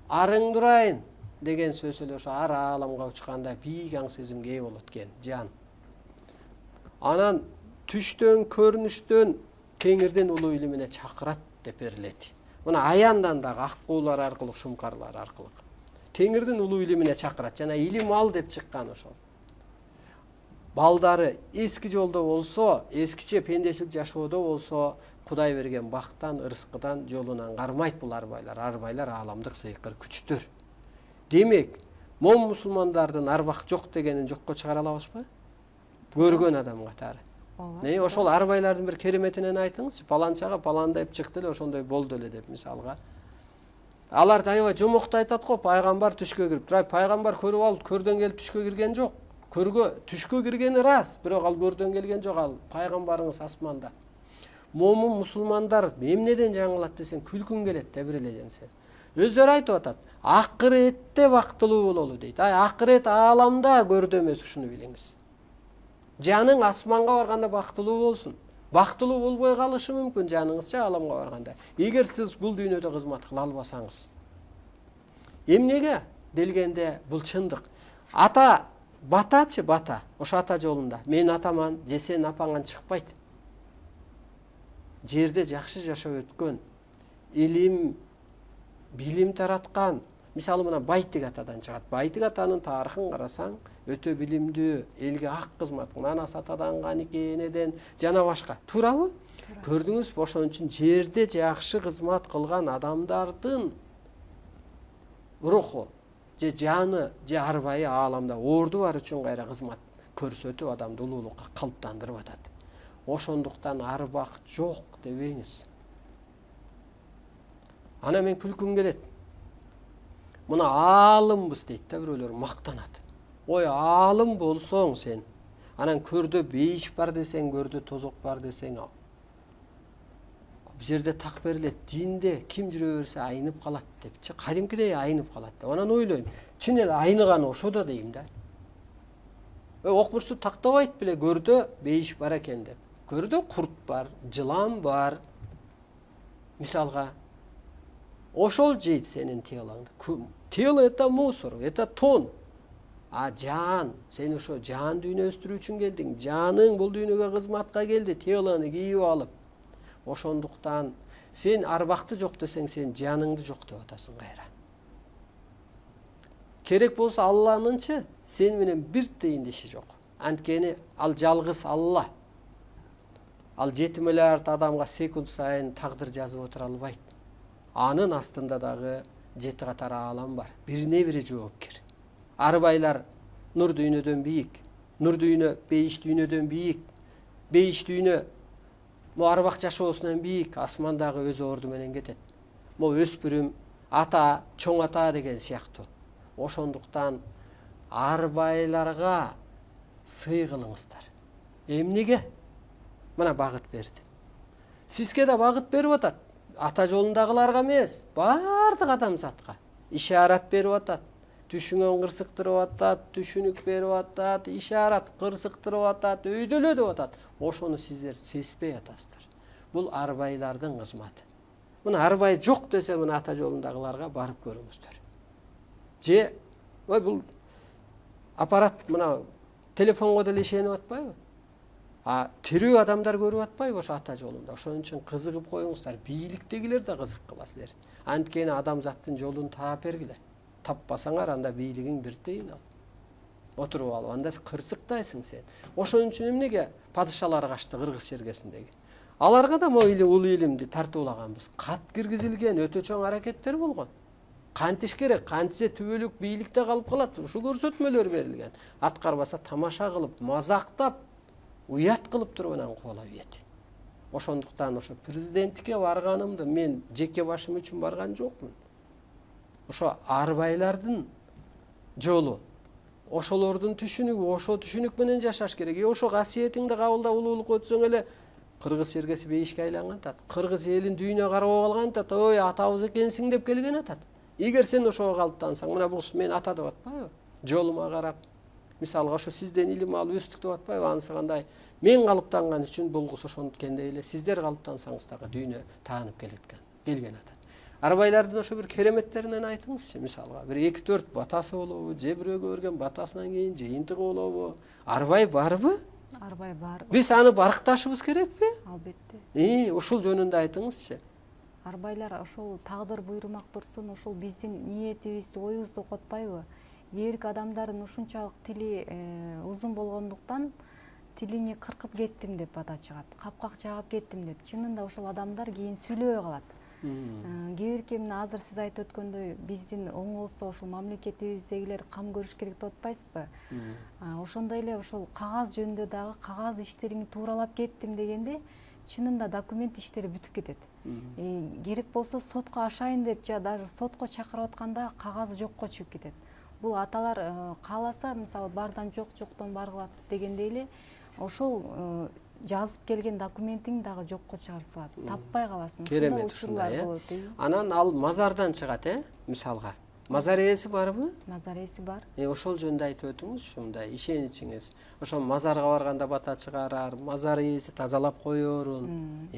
арың дурайын деген сөз эле ошо ар ааламга учканда бийик аң сезимге ээ болот экен, жан. Анан түштөн, көрүнүштөн Теңирдин улуу илимине чакырат деп берилет. Мына аяндан дагы аккуулар аркылуу, шумкарлар аркылуу. Теңирдин улуу илимине чакырат. Жана илим ал деп чыккан ошол. Балдары эски жолдо болсо, эскиче пендешилик жашоодо болсо, Кудай берген бактан, ырыскыдан, жолунан кармайт бул арбайлар. Арбайлар ааламдык сыйкыр күчтөр. Демек, момун мусулмандардын арбак жок дегенин жокко чыгара алабызбы? Көргөн адам катары. Ошол арбайлардын бир кереметинен айтыңызчы, паланчага паландайып чыкты эле, ошондой болду эле деп мисалга. Алар аябай жомокту айтат го, пайгамбар түшкө кирип. Пайгамбар көрүп алып, көрдөн келип түшкө кирген жок. Көргө түшкө киргени рас, бирок ал көрдөн келген жок, ал пайгамбарыңыз асманда. Момун мусулмандар эмнеден жаңылат десең, күлкүң келет да бир эле жеңсе. Өздөрү айтып атат, акыретте бактылуу бололу дейт. Акырет ааламда көрдө эмес, ушуну билиңиз. Жаның асманга барганда бактылуу болсун. Бактылуу болбой калышы мүмкүн жаныңызчы ааламга барганда. Эгер сиз бул дүйнөдө кызмат кыла албасаңыз. Эмнеге делгенде бул чындык. Ата батачы бата, ошо ата жолунда. Мен атаман, же сен апаңан чыкпайт. Жерде жакшы жашап өткөн, илим, билим тараткан. Мисалы мына Байтик атадан чыгат. Байтик атанын тарыхын карасаң, өтө билимдүү, элге ак кызмат, анасы атадан канеке, энеден жана башка. Туурабы? Көрдүңүзбү? Ошон үчүн жерде жакшы кызмат кылган адамдардын руху, же жаны, же арбайы ааламда орду бар үчүн кайра кызмат көрсөтүп адамды улуулукка калыптандырып атат. Ошондуктан арбак жок дебеңиз. Ана мен күлкүм келет. Мына аалымбыз дейт да бирөөлөр, мактанат. Ой, аалым болсоң сен, анан көрдө бейиш бар десең, көрдө тозок бар десең, бул жерде так берилет, динде ким жүрө берсе айнып калат депчи, кадимкидей айнып калат деп. Анан ойлойм, чын эле айныганы ошодо дейм да. Окмушту тактабайт беле, көрдө бейиш бар экен деп. Көрдө курт бар, жылан бар. Мисалга, ошол жейт сенин телоңду. Тело это мусор, это тон. А жан, сен ошо жан дүйнө өстүрүү үчүн келдиң. Жаның бул дүйнөгө кызматка келди, телону кийип алып. Ошондуктан сен арбакты жок десең, сен жаныңды жок деп атасың кайра. Керек болсо Алланынчы сен менен бир тыйын иши жок. Анткени ал жалгыз Алла. Ал 7 миллиард адамга секунд сайын тагдыр жазып отура албайт. Анын астында дагы 7 катар аалам бар. Бирине бири жоопкер. Арбайлар нур дүйнөдөн бийик. Нур дүйнө бейиш дүйнөдөн бийик. Бейиш дүйнө мо арбак жашоосунан бийик. Асмандагы өз орду менен кетет. Мо өспүрүм, ата, чоң ата деген сыяктуу. Ошондуктан арбайларга сый кылыңыздар. Эмнеге? Мына багыт берди. Сизге да багыт берип атат. Ата жолундагыларга эмес, бардык адамзатка ишарат берип атат. Түшүңөн кырсыктырып атат, түшүнүк берип атат, ишарат кырсыктырып атат, өйдөлө деп атат. Ошону сиздер сезбей атасыздар. Бул арбайлардын кызматы. Мына арбай жок десе, мына ата жолундагыларга барып көрүңүздөр. Же ой бул аппарат мына телефонго деле ишенип атпайбы? Тирүү адамдар көрүп атпайбы ошо ата жолунда? Ошон үчүн кызыгып коюңуздар. Бийликтегилер да кызык кыла силер. Анткени адамзаттын жолун таап бергиле. Таппасаңар анда бийлигиң бир тыйын ал. Отуруп алып, анда кырсыктайсың сен. Ошон үчүн эмнеге падышалар качты Кыргыз чергесиндеги? Аларга да могу улуу илимди тартуулаганбыз. Кат киргизилген өтө чоң аракеттер болгон. Кантиш керек, кантсе түбөлүк бийликте калып калат. Ушу көрсөтмөлөр берилген. Аткарбаса тамаша кылып, мазактап, уят кылып туруп анан куула бийет. Ошондуктан ошо президенттикке барганымды мен жеке башым үчүн барган жокмун. Ошо арбайлардын жолу, ошолордун түшүнүгү, ошо түшүнүк менен жашаш керек. Ошо касиетиңди кабылдап улуулукка өтсөң эле Кыргыз чергеси бейишке айланган атат. Кыргыз элин дүйнө карап алган атат. Ой, атабыз экенсиң деп келген атат. Эгер сен ошого калыптансаң, мына бул мен ата деп атпайбы? Жолума карап, мисалга ошо сизден илим алып өстүк деп атпайбы? Анысы кандай? Мен калыптанган үчүн бул ошонткендей эле сиздер калыптансаңыз дагы дүйнө таанып келген атат. Арбайлардын ошо бир кереметтеринен айтыңызчы, мисалга. Бир 2-4 батасы болобу, же бирөөгө берген батасынан кийин жыйынтыгы болобу? Арбай барбы? Арбай бар. Биз аны баркташыбыз керекпи? Албетте. Ушул жөнүндө айтыңызчы. Арбайлар ошол тагдыр буйрумак турсун, ошол биздин ниетибизди, оюбузду котпайбы? Эрк адамдардын ушунчалык тили узун болгондуктан тилини кыркып кеттим деп ата чыгат. Капкак жагып кеттим деп. Чынында ошол адамдар кийин сүйлөбөй калат. Кээ бирки мына азыр сиз айтып өткөндөй биздин оңолсо ошол мамлекетибиздегилер кам көрүш керек деп атпайсызбы? Ошондой эле ошол кагаз жөнүндө дагы кагаз иштериңди тууралап кеттим дегенде чынында документ иштери бүтүп кетет. Керек болсо сотко ашайын деп же даже сотко чакырып атканда кагазы жокко чыгып кетет. Бул аталар кааласа, мисалы бардан жок, жоктон бар кылат дегендей эле ошол жазып келген документиң дагы жокко чыгарып салат. Таппай каласың. Керемет ушундай. Анан ал мазардан чыгат, мисалга. Мазар ээси барбы? Мазар ээси бар. Ошол жөнүндө айтып өтүңүз, ушундай ишеничиңиз. Ошол мазарга барганда бата чыгарар, мазар ээси тазалап коерун.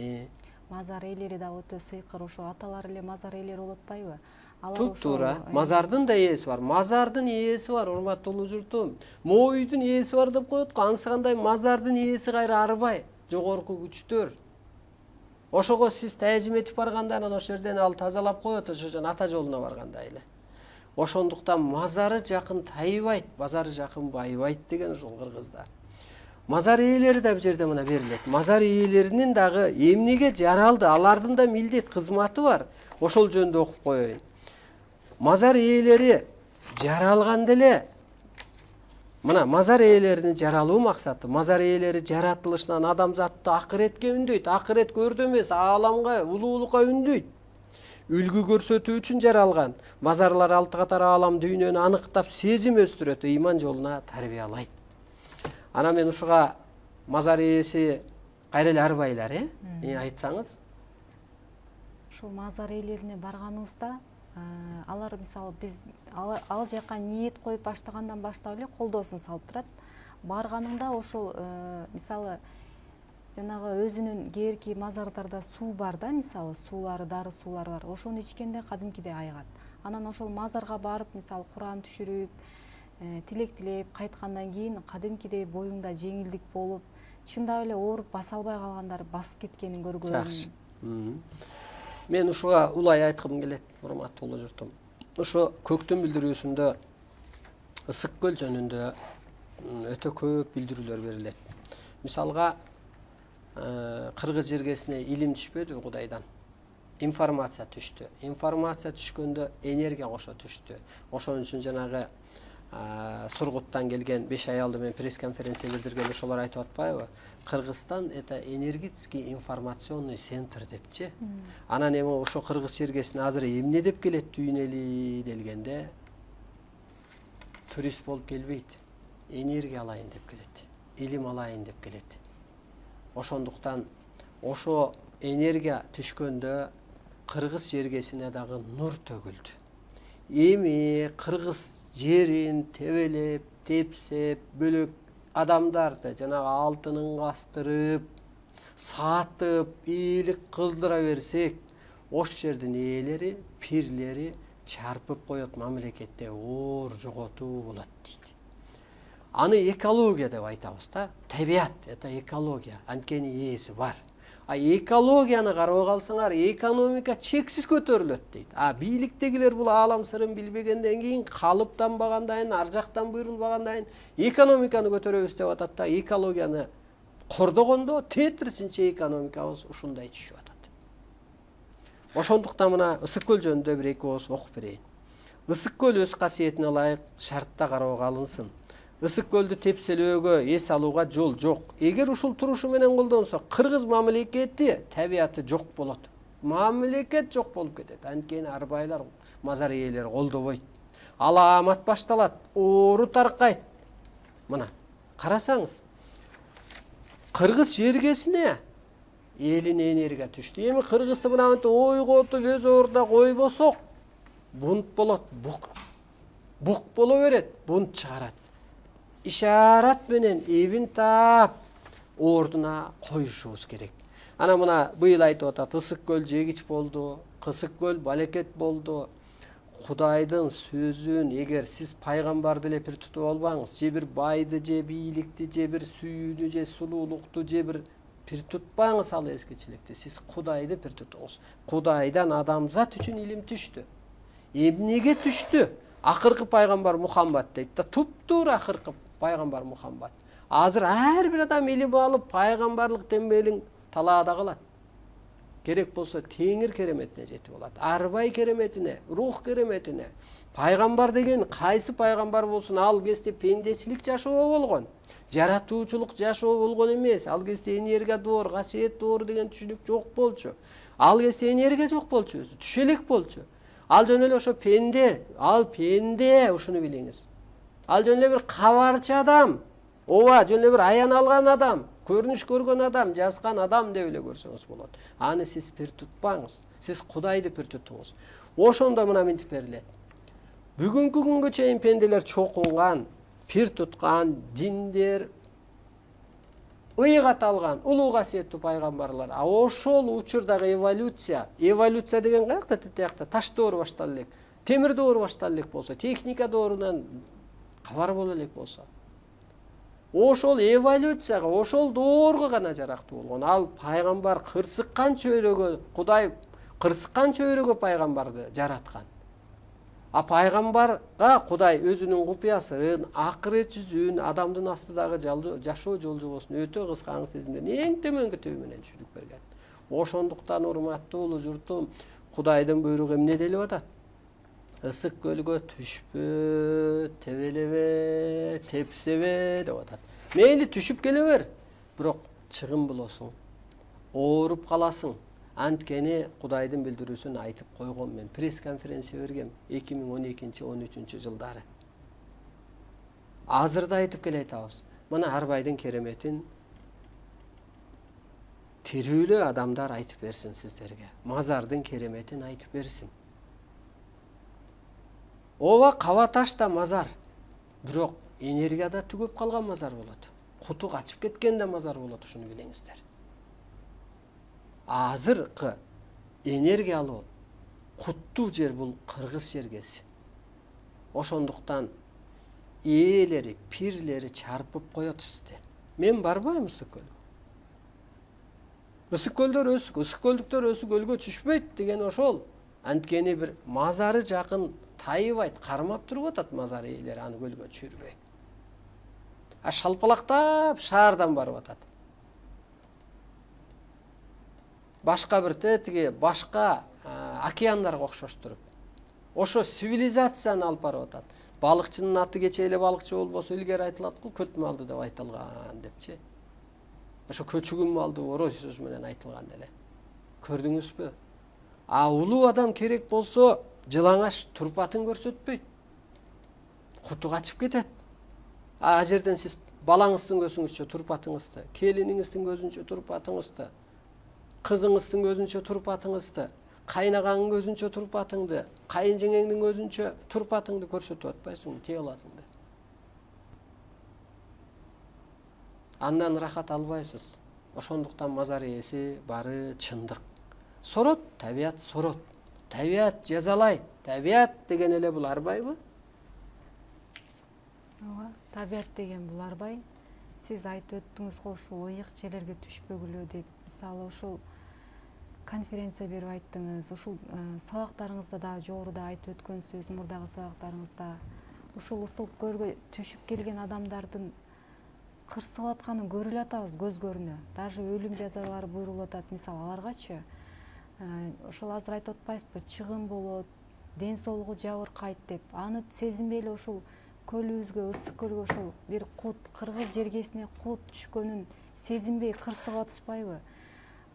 Мазар ээлери дагы өтө сыйкыр, ошо аталар эле мазар ээлери болуп атпайбы? Туп-туура. Мазардын да ээси бар. Мазардын ээси бар, урматтуу улуу журтум. Моюдун ээси бар деп коет го. Анысы кандай? Мазардын ээси кайра арбай, жогорку күчтөр. Ошого сиз тажим этип барганда анан ошол жерден ал тазалап коет, ошо ата жолуна баргандай эле. Ошондуктан мазары жакын тайбайт, базары жакын байбайт деген ушул кыргызда. Мазар ээлери да бул жерде мына берилет. Мазар ээлеринин дагы эмнеге жаралды, алардын да милдет кызматы бар. Ошол жөнүндө окуп коеюн. Мазар ээлери жаралганда эле мына мазар ээлеринин жаралуу максаты, мазар ээлери жаратылышынан адамзатты акыретке үндөйт, акырет көрдө эмес, ааламга, улуулукка үндөйт. Үлгү көрсөтүү үчүн жаралган. Мазарлар алты катар аалам дүйнөнү аныктап сезим өстүрөт, ыйман жолуна тарбиялайт. Анан мен ушуга мазар ээси кайра эле арбайлар, айтсаңыз. Ушул мазар ээлерине барганыбызда алар мисалы биз ал жака ниет коюп баштагандан баштап эле колдоосун салып турат. Барганымда ошол мисалы жанагы өзүнүн кээ бирки мазардарда суу бар да, мисалы суулары, дары суулар бар. Ошону ичкенде кадимкидей айыгат. Анан ошол мазарга барып, мисалы Куран түшүрүп, тилек тилеп кайткандан кийин кадимкидей боюңда жеңилдик болуп, чындап эле ооруп баса албай калгандар басып кеткенин көргөм. Жакшы. Мен ушуга улай айткым келет, урматтуу улуу журтум. Ошо көктүм билдирүүсүндө ысык көл жөнүндө өтө көп билдирүүлөр берилет. Мисалга Кыргыз жергесине илим түшпөдү Кудайдан. Информация түштү. Информация түшкөндө энергия кошо түштү. Ошон үчүн жанагы Сургуттан келген 5 аялды мен пресс-конференция билдиргенде ошолор айтып атпайбы? Кыргызстан это энергетический информационный центр депчи. Анан эми ошо Кыргыз жергесине азыр эмне деп келет түйүнели делгенде турист болуп келбейт. Энергия алайын деп келет. Илим алайын деп келет. Ошондуктан ошо энергия түшкөндө Кыргыз жергесине дагы нур төгүлдү. Эми Кыргыз жерин тебелеп, тепсеп, бөлөк адамдарды жанагы алтынын кастырып, сатып, ийгилик кылдыра берсек, Ош жердин ээлери, пирлери чарпып коет, мамлекетте оор жоготуу болот дейт. Аны экология деп айтабыз да. Табиат это экология. Анткени ээси бар. А экологияны карап калсаңар, экономика чексиз көтөрүлөт дейт. А бийликтегилер бул аалам сырын билбегенден кийин, калыптанбагандан кийин, ар жактан буйрулбагандан кийин экономиканы көтөрөбүз деп атат да, экологияны кордогондо тетирсинче экономикабыз ушундай түшүп атат. Ошондуктан мына Ысык көл жөнүндө бир эки ооз окуп берейин. Ысык көл өз касиетине ылайык шартта кароого алынсын. Ысык көлдү тепселөөгө, эс алууга жол жок. Эгер ушул турушу менен колдонсо, кыргыз мамлекети табияты жок болот. Мамлекет жок болуп кетет. Анткени арбайлар, мазар ээлери колдобойт. Аламат башталат, оору таркайт. Мына карасаңыз, кыргыз жергесине элине энергия түштү. Эми кыргызды мынантип ойготуп өз ордуна койбосок, бунт болот, бук боло берет, бунт чыгарат. Ишарат менен эбин таап ордуна коюшубуз керек. Ана мына быйыл айтып атат, Ысык көл жегич болду, Кысык көл балекет болду. Кудайдын сөзүн эгер сиз пайгамбарды эле пир тутуп албаңыз, же бир байды, же бийликти, же бир сүйүүнү, же сулуулукту, же бир пир тутпаңыз ал эскичиликти. Сиз Кудайды пир тутуңуз. Кудайдан адамзат үчүн илим түштү. Эмнеге түштү? Акыркы пайгамбар Мухаммад дейт да, туптуура акыркы пайгамбар Мухаммад. Азыр ар бир адам илим алып пайгамбарлык дембелин талаада калат. Керек болсо теңир кереметине жетип алат. Арбай кереметине, рух кереметине. Пайгамбар деген кайсы пайгамбар болсун, ал кезде пендечилик жашоо болгон. Жаратуучулук жашоо болгон эмес. Ал кезде энергия доор, касиет доор деген түшүнүк жок болчу. Ал кезде энергия жок болчу, түшө элек болчу. Ал жөн эле ошо пенде, ушуну билиңиз. Ал жөн эле бир кабарчы адам, ооба жөн эле бир аян алган адам, көрүнүш көргөн адам, жазган адам деп эле көрсөңүз болот. Аны сиз пир тутпаңыз, сиз Кудайды пир тутуңуз. Ошондо мына мынтип берилет. Бүгүнкү күнгө чейин пенделер чокунган, пир туткан диндер, ыйык аталган улуу касиеттүү пайгамбарлар. А ошол учурдагы эволюция деген каякта тиякта таш доору баштала элек, темир доору баштала элек болсо, техника доорунан кабар боло элек болсо, ошол эволюцияга, ошол доорго гана жарактуу болгон. Ал пайгамбар кырсыккан чөйрөгө, Кудай кырсыккан чөйрөгө пайгамбарды жараткан. А пайгамбарга Кудай өзүнүн купуя сырын, акырет жүзүн, адамдын астындагы жашоо жол жобосун өтө кыска аң сезимден эң төмөнгү түбү менен түшүрүп берген. Ошондуктан урматтуу улуу журтум, Кудайдын буйругу эмне делип атат? Ысык көлгө түшпө, тебелебе, тепсебе деп атат. Мейли түшүп келе бер, бирок чыгым болосуң, ооруп каласың. Анткени Кудайдын билдирүүсүн айтып койгом мен. Пресс-конференция бергем 2012-13 жылдары. Азыр да айтып келе атабыз. Мына арбайдын кереметин тирүүлүү адамдар айтып берсин сиздерге. Мазардын кереметин айтып берсин. Ооба каба ташта мазар, бирок энергияда түгөп калган мазар болот. Куту качып кеткен да мазар болот, ушуну билиңиздер. Азыркы энергиялуу куттуу жер бул кыргыз жергеси. Ошондуктан ээлери, пирлери чарпып коет сизди. Мен барбайм Ысык көлгө. Ысык көлдөр өсүк, ысык көлдүктөр өсүк көлгө түшпөйт деген ошол. Анткени бир мазары жакын тайыбайт, кармап туруп атат мазар ээлери аны көлгө түшүрбөй. А шалпалактап шаардан барып атат. Башка бир тиги башка океандарга окшоштуруп. Ошо цивилизацияны алып барып атат. Балыкчынын аты кече эле балыкчы болбосо илгери айтылат го, көт малды деп айтылган депчи. Ошо көчүгүн малды орой сөз менен айтылган эле. Көрдүңүзбү? А улуу адам керек болсо жылаңаш турпатын көрсөтпөйт. Куту качып кетет. А жерден сиз балаңыздын көзүңүзчө турпатыңызды, келиниңиздин көзүнчө турпатыңызды, кызыңыздын көзүнчө турпатыңызды, кайнаганын көзүнчө турпатыңды, кайынжеңеңдин көзүнчө турпатыңды көрсөтүп атпайсыңбы, тие аласыңды. Андан рахат албайсыз. Ошондуктан мазар ээси бары чындык. Сорот, табият сорот. Табият жазалайт. Табият деген эле бул арбайбы? Ооба, табият деген бул арбай. Сиз айтып өттүңүз го ушул ыйык жерлерге түшпөгүлө деп. Мисалы ушул конференция берип айттыңыз, ушул сабактарыңызда дагы жогоруда айтып өткөнсүз, мурдагы сабактарыңызда. Ушул ысылып көргө түшүп келген адамдардын кырсыгып атканын көрүп эле атабыз көз көрүнө. Даже өлүм жазалары буйрулуп атат, мисалы аларгачы. Ошол азыр айтып атпайсызбы, чыгым болот, ден соолугу жабыркайт деп. Аны сезинбей эле ушул көлүбүзгө, ысык көлгө ушул бир кут, кыргыз жергесине кут түшкөнүн сезинбей кырсыгып атышпайбы?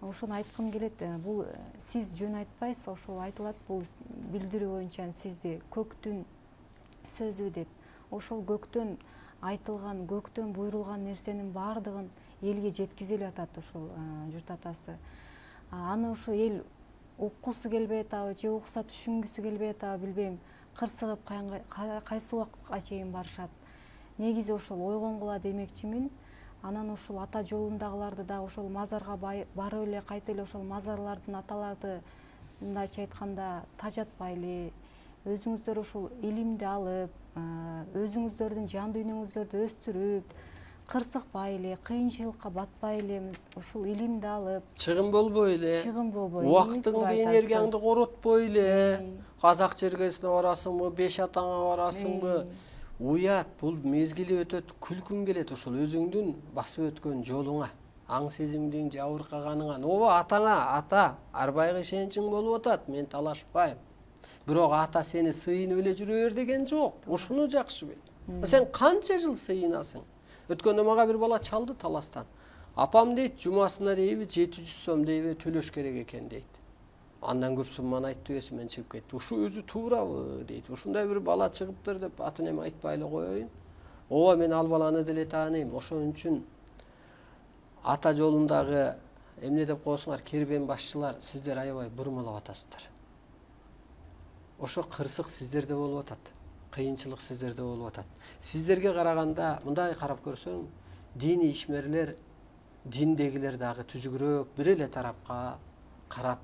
Ошону айткым келет. Бул сиз жөн айтпайсыз, ошол айтылат бул билдирүү боюнча сизди көктүн сөзү деп. Ошол көктөн айтылган, көктөн буйрулган нерсенин баардыгын элге жеткизип атат ушул журт атасы. Аны ушу эл уккусу келбей атабы, же укса түшүнгүсү келбей атабы билбейм. Кырсыгып кайсы убакытка чейин барышат. Негизи ошол ойгонгула демекчимин. Анан ушул ата жолундагыларды да ошол мазарга барып эле кайта эле ошол мазарлардын аталарды мындайча айтканда тажатпай эле өзүңүздөр ушул илимди алып, өзүңүздөрдүн жан дүйнөңүздөрдү өстүрүп, кырсыкпай эле, кыйынчылыкка батпай эле ушул илимди алып, Чыгым болбой эле. чыгым болбой. Убактыңды, энергияңды коротпой эле. Казак жергесине барасыңбы, беш атаңа барасыңбы? Уят, бул мезгили өтөт, күлкүң келет ошол өзүңдүн басып өткөн жолуңа, аң сезимиңдин жабыркаганыңа. Ооба, атаңа, ата, арбайга ишеничиң болуп атат, мен талашпайм. Бирок ата сени сыйынып эле жүрө бер деген жок. Ушуну жакшы бил. Сен канча жыл сыйынасың? Өткөндө мага бир бала чалды Таластан. Апам дейт, жумасына дейби 700 сом дейби төлөш керек экен дейт. Андан көп сумманы айтты эсим мен чыгып кетти. Ушу өзү туурабы дейт. Ушундай бир бала чыгыптыр деп атын эми айтпай эле коеюн. Ооба, мен ал баланы деле тааныйм. Ошон үчүн ата жолундагы эмне деп коесуңар, кербен башчылар, сиздер аябай бурмалап атасыздар. Ошо кырсык сиздерде болуп атат. Кыйынчылык сиздерде болуп атат. Сиздерге караганда мындай карап көрсөң, диний ишмерлер, диндегилер дагы түзүгүрөөк бир эле тарапка карап,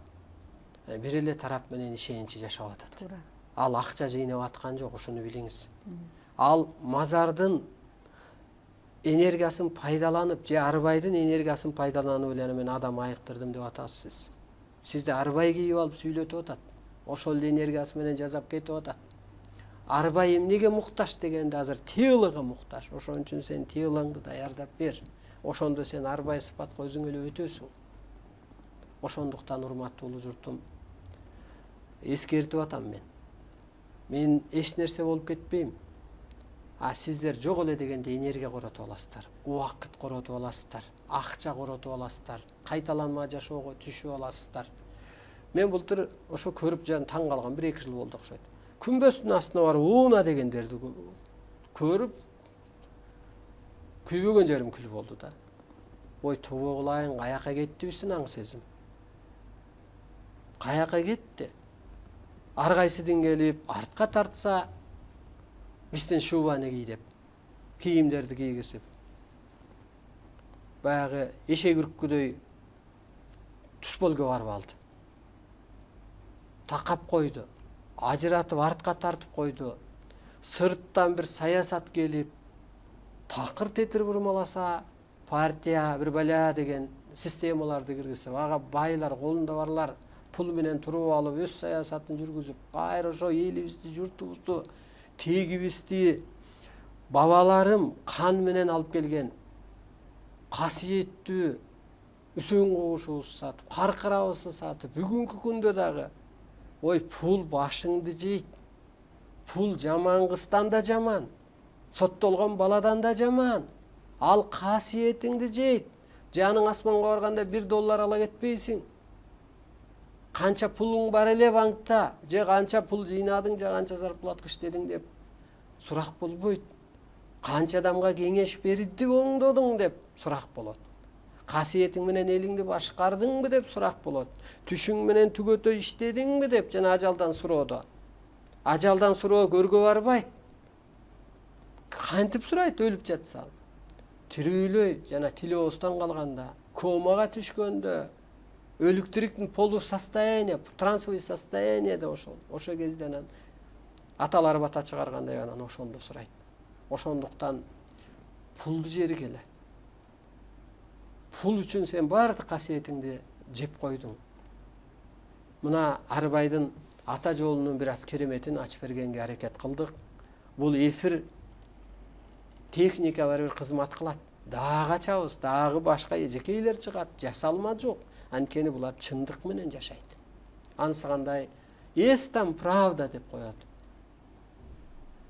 бир эле тарап менен ишеничи жашап атат. Туура. Ал акча жыйнап аткан жок, ошону билиңиз. Ал мазардын энергиясын пайдаланып, же арбайдын энергиясын пайдаланып эле мен адам айыктырдым деп атасыз. Сизди арбай кийип алып сүйлөтүп атат. Ошол энергиясы менен жасап кетип атат. Арбай эмнеге муктаж дегенде азыр телога муктаж. Ошон үчүн сен телоңду даярдап бер. Ошондо сен арбай сыпатка өзүң эле өтөсүң. Ошондуктан урматтуу улуу журтум, эскертип атам мен. Мен эч нерсе болуп кетпейм. Сиздер жок эле дегенде энергия коротуп аласыздар, убакыт коротуп аласыздар, акча коротуп аласыздар, кайталанма жашоого түшүп аласыздар. Мен былтыр ошо көрүп таң калгам, 1-2 жыл болду окшойт. Күмбөздүн астына барып ууна дегендерди көрүп, күйбөгөн жерим күл болду да. Ой, тобо кылайын, каяка кеттибизсин аң сезим. Каяка кетти? Ар кайсыдын келип, артка тартса, бизден шубаны кий деп, кийимдерди кийгизип. Баягы эшек үрккүдөй түспөлгө барып алды. Такап койду, ажыратып артка тартып койду. Сырттан бир саясат келип, такыр тетир бурмаласа, партия бир баля деген системаларды киргизип, ага байлар, колунда барлар пул менен туруп алып, өз саясатын жүргүзүп, кайра ошо элибизди, журтубузду, тегибизди бабаларым кан менен алып келген касиеттүү үсөн когушубузду сатып, каркырабызды сатып, бүгүнкү күндө дагы ой, пул башыңды жейт. Пул жаман кыздан да жаман, соттолгон баладан да жаман. Ал касиетиңди жейт. Жаның асманга барганда $1 ала кетпейсиң. Канча пулуң бар эле банкта, же канча пул жыйнадың, же канча зарплатка иштедиң деп сурак болбойт. Канча адамга кеңеш берди оңдодуң деп сурак болот. Касиетиң менен элиңди башкардыңбы деп сурак болот. Түшүң менен түгөтө иштедиңби деп жана ажалдан суроодо. Ажалдан суроо көргө барбайт. Кантип сурайт өлүп жатса? Тирүүлөй жана тили оостан калганда, комага түшкөндө, Өлүктүрүктүн полусостояние, трансовый состояние да ошол. Ошол кезде анан аталар бата чыгаргандай анан ошондо сурайт. Ошондуктан пулду жергиле. Пул үчүн сен баардык касиетиңди жеп койдуң. Мына Арбайдын ата жолунун бир аз кереметин ачып бергенге аракет кылдык. Бул эфир техника бир кызмат кылат. Дагы ачабыз, дагы башка эжекейлер чыгат, жасалма жок. Анткени булар чындык менен жашайт. Анысы кандай? Есть там правда деп коет.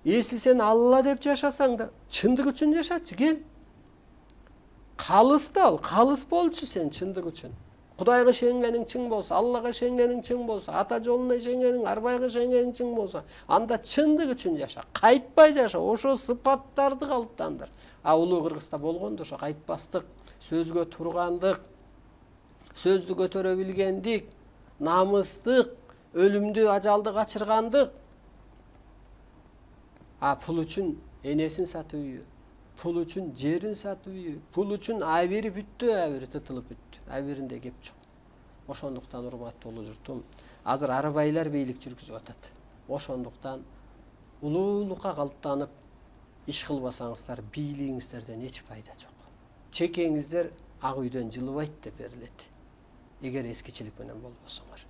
Если сен Алла деп жашасаң да, чындык үчүн жашачы, кел. Калыс да ал, калыс болчу сен чындык үчүн. Кудайга ишенгениң чың болсо, Аллага ишенгениң чың болсо, ата жолуна ишенгениң, Арбайга ишенгениң чың болсо, анда чындык үчүн жаша, кайтпай жаша, ошо сыпаттарды калыптандыр. А улуу Кыргызда болгондо ошо кайтпастык, сөзгө тургандык, сөздү көтөрө билгендик, намыстык, өлүмдү, ажалды качыргандык. А пул үчүн энесин сатуу, пул үчүн жерин сатуу, пул үчүн абири бүттү, абири тытылып бүттү. Абиринде кеп жок. Ошондуктан урматтуу улуу журтум, азыр Арбайлар бийлик жүргүзүп атат. Ошондуктан улуулукка калыптанып иш кылбасаңыздар, бийлигиңиздерден эч пайда жок. Чекеңиздер ак үйдөн жылыбайт деп берилет. Эгер эскичилик менен болбосоңор.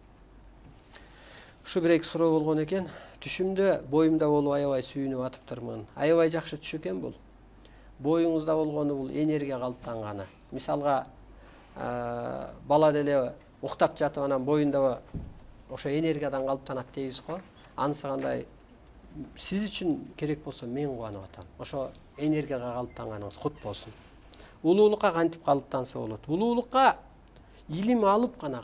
Ушу бир эки суроо болгон экен. Түшүмдө боюмда болуп аябай сүйүнүп атыптырмын. Аябай жакшы түш экен бул. Боюңузда болгону бул энергия калыптанганы. Мисалга бала деле уктап жатып анан боюнда ошо энергиядан калыптанат дейбиз го. Анысы кандай? Сиз үчүн керек болсо мен кубанып атам. Ошо энергияга калыптанганыңыз кут болсун. Улуулукка кантип калыптанса болот? Улуулукка илим алып гана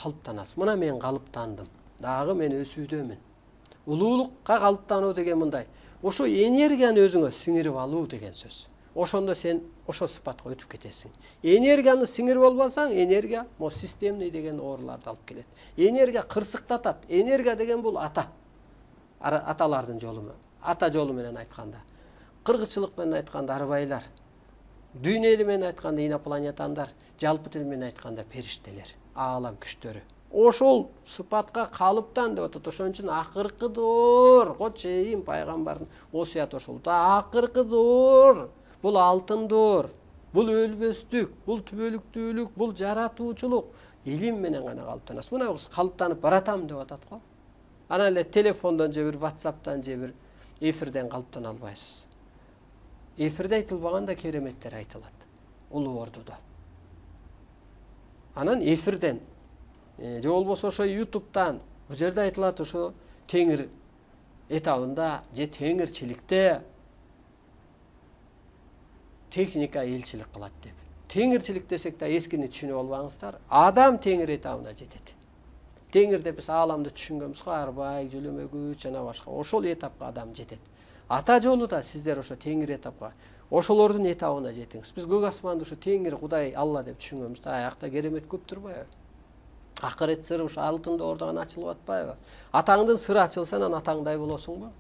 калыптанасыз. Мына мен калыптандым. Дагы мен өсүүдөмүн. Улуулукка калыптануу деген мындай. Ошо энергияны өзүңө сиңирип алуу деген сөз. Ошондо сен ошо сыпатка өтүп кетесиң. Энергияны сиңирип албасаң, энергия мо системный деген ооруларды алып келет. Энергия кырсыктатат. Энергия деген бул ата. Аталардын жолу. Ата жолу менен айтканда. Кыргызчылык менен айтканда Арбайлар. Дүйнө эли менен айтканда инопланетандар, жалпы тил менен айтканда периштелер, аалам күчтөрү. Ошол сыпатка калыптан деп атат. Ошон үчүн акыркыдыр, Кочейим пайгамбардын осуяты ошол. Акыркыдыр. Бул алтындыр. Бул өлбөстүк, бул түбөлүктүүлүк, бул жаратуучулук илим менен гана калыптанат. Мына биз калыптанып баратам деп атат го. Анан эле телефондон же бир WhatsApp'тан же бир эфирден калыптана албайсыз. Эфирде айтылбаган да кереметтер айтылат. Улуу Ордудо. Анан эфирден же болбосо ошо YouTube'тан бул жерде айтылат ошо теңир этабында же теңирчиликте техника элчилик кылат деп. Теңирчилик десек да эскини түшүнүп албаңыздар. Адам теңир этабына жетет. Теңир деп биз ааламды түшүнгөнбүз го, Арбай, Жөлөмөгүч жана башка. Ошол этапка адам жетет. Ата жолу да сиздер ошо теңир этапка, ошолордун этабына жетиңиз. Биз көк асманды ошо теңир, Кудай, Алла деп түшүнгөнбүз да, аякта керемет көп турбайбы? Акырет сыры ошо алтын доордон ачылып атпайбы? Атаңдын сыры ачылса, анан атаңдай болосуңбу?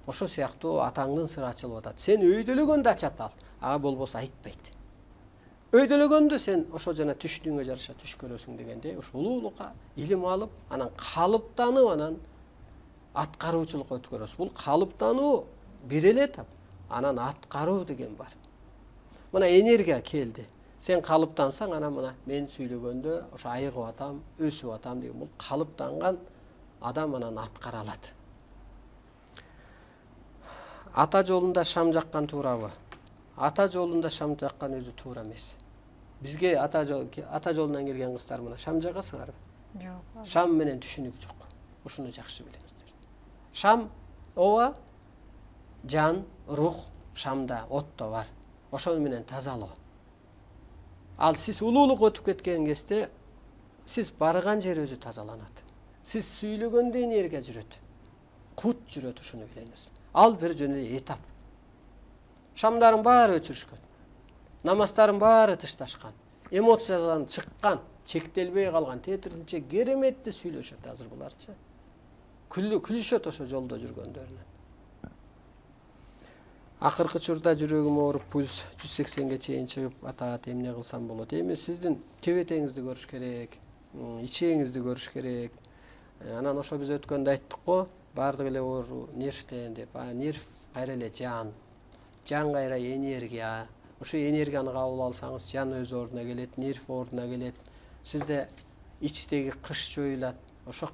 Ошо сыяктуу атаңдын сыры ачылып атат. Сен өйдөлөгөндө ачат ал, ага болбосо айтпайт. Өйдөлөгөндө сен ошо жана түшүнүүгө жараша түш көрөсүң дегендей, ошо улуулукка илим алып, анан калыптанып, анан аткаруучулукка өткөрөсүз. Бул калыптануу бир эле этап, анан аткаруу деген бар. Мына энергия келди. Сен калыптансаң, анан мына мен сүйлөгөндө ошо айыгып атам, өсүп атам деген бул калыптанган адам анан аткара алат. Ата жолунда шам жаккан туурабы? Ата жолунда шам жаккан өзү туура эмес. Бизге ата жолунан келген кыздар мына шам жагасыңарбы? Жок. Шам менен түшүнүк жок. Ушуну жакшы билиңиздер. Шам ооба жан, рух шамда, отто бар. Ошол менен тазалоо. Ал сиз улуулук өтүп кеткен кезде сиз барган жер өзү тазаланат. Сиз сүйлөгөндө энергия жүрөт. Кут жүрөт, ушуну билиңиз. Ал бир жөнү этап. Шамдарын баары өчүрүшкөн. Намаздарын баары тышташкан. Эмоциядан чыккан, чектелбей калган, тетиринче кереметти сүйлөшөт азыр буларчы. Күлүшөт ошо жолдо жүргөндөрүнө. Акыркы учурда жүрөгүм ооруп, пульс 180ге чейин чыгып, ата эмне кылсам болот? Эми сиздин кебетеңизди көрүш керек. ичегиңизди көрүш керек. Анан ошо биз өткөндө айттык го, баардык эле оору нервтен деп. Нерв кайра эле жан кайра энергия. Ошо энергияны кабыл алсаңыз, жан өз ордуна келет, нерв ордуна келет. Сизде ичтеги кыш жоюлат. Ошо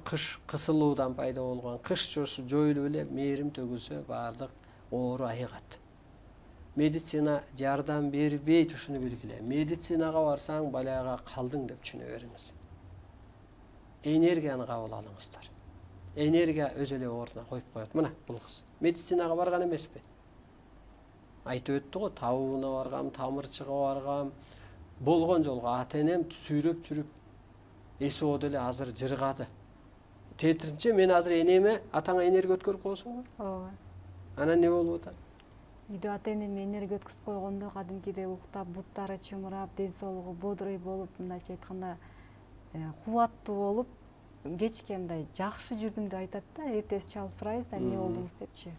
кысылуудан пайда болгон кыш жоюлуп эле мээрим төгүлсө баардык оору айыгат. Медицина жардам бербейт, ушуну билгиле. Медицинага барсаң, балага калдың деп түшүнө бериңиз. Энергияны кабыл алыңыздар. Энергия өз эле ордуна коюп коет. Мына бул кыз медицинага барган эмеспи? Айтып өттү го, табууна баргам, тамырчыга баргам, болгон жолго ата-энем сүйрөп жүрүп, эсиоодо эле азыр жыргады. Тетиринче мен азыр энеме атаңа энергия өткөрүп коесуңбу? Ооба. Анан не болуп атат? Үйдө ата-энем энергия өткөзүп койгондо кадимкидей уктап, буттары чымырап, ден соолугу бодрый болуп, мындайча айтканда, кубаттуу болуп, кечке мындай жакшы жүрдүм деп айтат да. Эртеси чалып сурайбыз да, эмне болдуңуз депчи.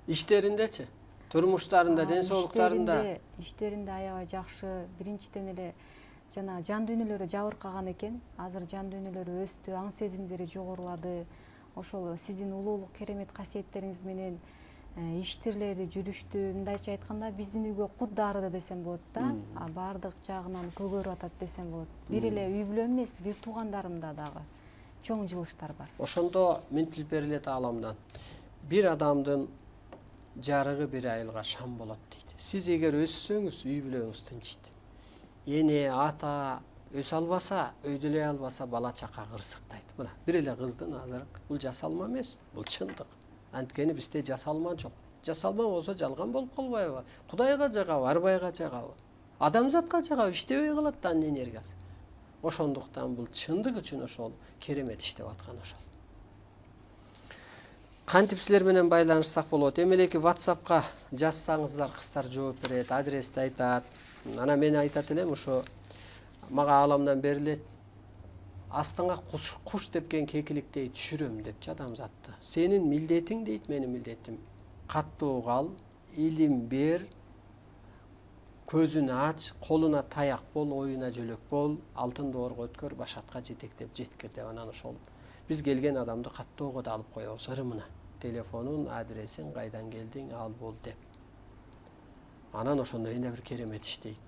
Иштериндечи? Турмуштарында, ден соолуктарында? Иштеринде аябай жакшы. Биринчиден эле жана жан дүйнөлөрү жабыркаган экен. Азыр жан дүйнөлөрү өстү, аң сезимдери жогорулады. Ошол сиздин улуулук керемет касиеттериңиз менен иштирлери жүрүштү. Мындайча айтканда, биздин үйгө кут дарыды десем болот да. Баардык жагынан көгөрүп атат десем болот. Бир эле үй бүлө эмес, бир туугандарымда дагы чоң жылыштар бар. Ошондо мынтип берилет ааламдан. Бир адамдын жарыгы бир айылга шам болот дейт. Сиз эгер өссөңүз, үй бүлөңүз тынчыйт. Эне, ата өсө албаса, өйдөлөй албаса, бала чака кырсыктайт. Мына бир эле кыздын азыр бул жасалма эмес, бул чындык. Анткени бизде жасалма жок. Жасалма болсо жалган болуп калбайбы? Кудайга жагабы, арбайга жагабы? Адамзатка жагабы, иштебей калат да анын энергиясы. Ошондуктан бул чындык үчүн ошол керемет иштеп аткан ошол. Кантип силер менен байланышсак болот? Эмелеки WhatsApp'ка жазсаңыздар, кыздар жооп берет, адрести айтат. Анан мен айтат элем, ошо мага ааламдан берилет. Астыңа куш тепкен кекиликтей түшүрөм депчи адамзатты. Сенин милдетиң дейт, менин милдетим. Каттуу кал, илим бер, көзүн ач, колуна таяк бол, оюна жөлөк бол, алтын доорго өткөр, башатка жетектеп жеткир деп. Анан ошол биз келген адамды каттоого да алып коебуз. Ырымына телефонун, адресин, кайдан келдиң, ал бол деп. Анан ошондо эне бир керемет иштейт.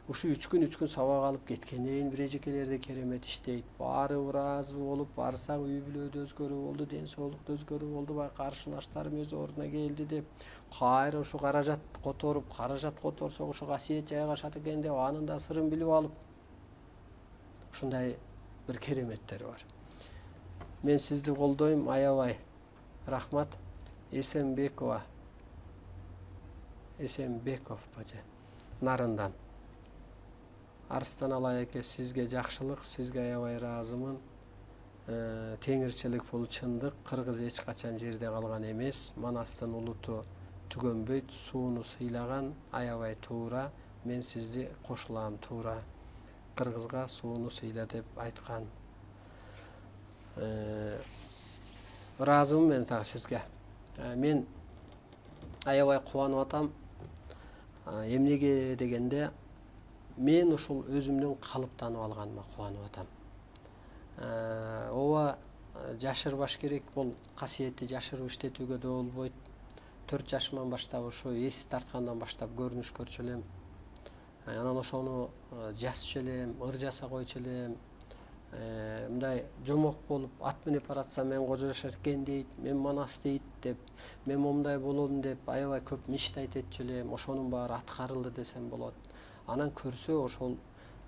Ушу 3 күн сабак алып кеткенден кийин бир эжекелерде керемет иштейт. Баары ыраазы болуп, барсаң үй бүлөдө өзгөрүү болду, ден соолукта өзгөрүү болду, бай каршылаштарым өз ордуна келди деп, кайра ушу каражат которсок ушу касиет жайгашат экен деп, анын да сырын билип алып, ушундай бир кереметтери бар. Мен сизди колдойм, аябай. Рахмат. Эсенбеков бажы. Нарындан. Арыстан Алайке, сизге жакшылык, сизге аябай ыраазымын. Теңирчилик бул чындык. Кыргыз эч качан жерде калган эмес. Манастын улуту түгөнбөйт, сууну сыйлаган, аябай туура. Мен сизди кошулам, туура. Кыргызга сууну сыйла деп айткан. Ыраазымын мен дагы сизге. Мен аябай кубанып атам. Эмнеге дегенде, мен ушул өзүмдүн калыптанып алганыма кубанып атам. Ооба жашырбаш керек, бул касиетти жашырып иштетүүгө да болбойт. 4 жашыман баштап ушу эс тарткандан баштап көрүнүш көрчү элем. Анан ошону жазчу элем, ыр жаса койчу элем. Мындай жомок болуп, ат минип баратсам, мен Кожо Жашаркен дейт, мен Манас дейт деп, мен момундай болом деп, аябай көп мечта айтчу элем. Ошонун баары аткарылды десем болот. Анан көрсө ошол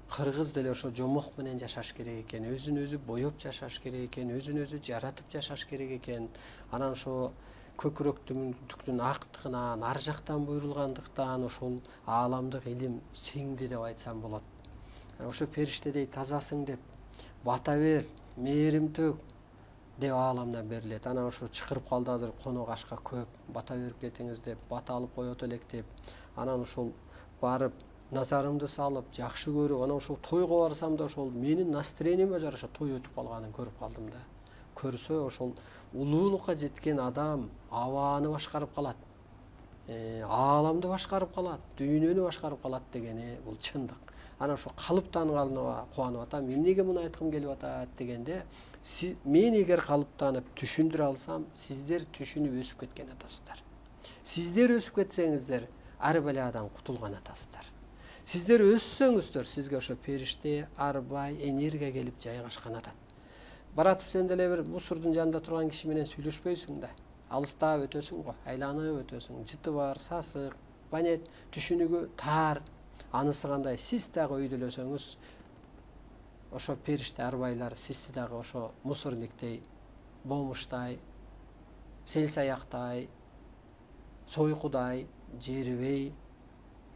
кыргыз деле ошо жомок менен жашаш керек экен, өзүн өзү боеп жашаш керек экен, өзүн өзү жаратып жашаш керек экен. Анан ошо көкүрөктүктүн актыгынан, ар жактан буйрулгандыктан ошол ааламдык илим сиңди деп айтсам болот. Ошо периштедей тазасың деп, бата бер, мээрим төк деп ааламдан берилет. Анан ошо чакырып калды азыр конок ашка көп, бата берип кетиңиз деп, бата алып коет элек деп. Анан ошол барып назарымды салып, жакшы көрүп, анан ошол тойго барсам да ошол менин настроениеме жараша той өтүп калганын көрүп калдым да. Көрсө ошол улуулукка жеткен адам абааны башкарып калат. Ааламды башкарып калат, дүйнөнү башкарып калат дегени бул чындык. Ана ошо калыптанганына кубанып атам. Эмнеге муну айткым келип атат дегенде, мен эгер калыптанып түшүндүрө алсам, сиздер түшүнүп өсүп кеткен атасыздар. Сиздер өсүп кетсеңиздер, ар баладан кутулган атасыздар. Сиздер өссөңүздөр, сизге ошо периште, арбай, энергия келип жайгашкан атат. Баратып сен деле бир мусордун жанында турган киши менен сүйлөшпөйсүң да. Алыстап өтөсүң го, айланып өтөсүң. Жыты бар, сасык, банет, түшүнүгү тар. Анысы кандай, сиз дагы өйдөлөсөңүз, ошо периште арбайлар сизди дагы ошо мусорниктей, бомуштай, селсаяктай, сойкудай жерибей,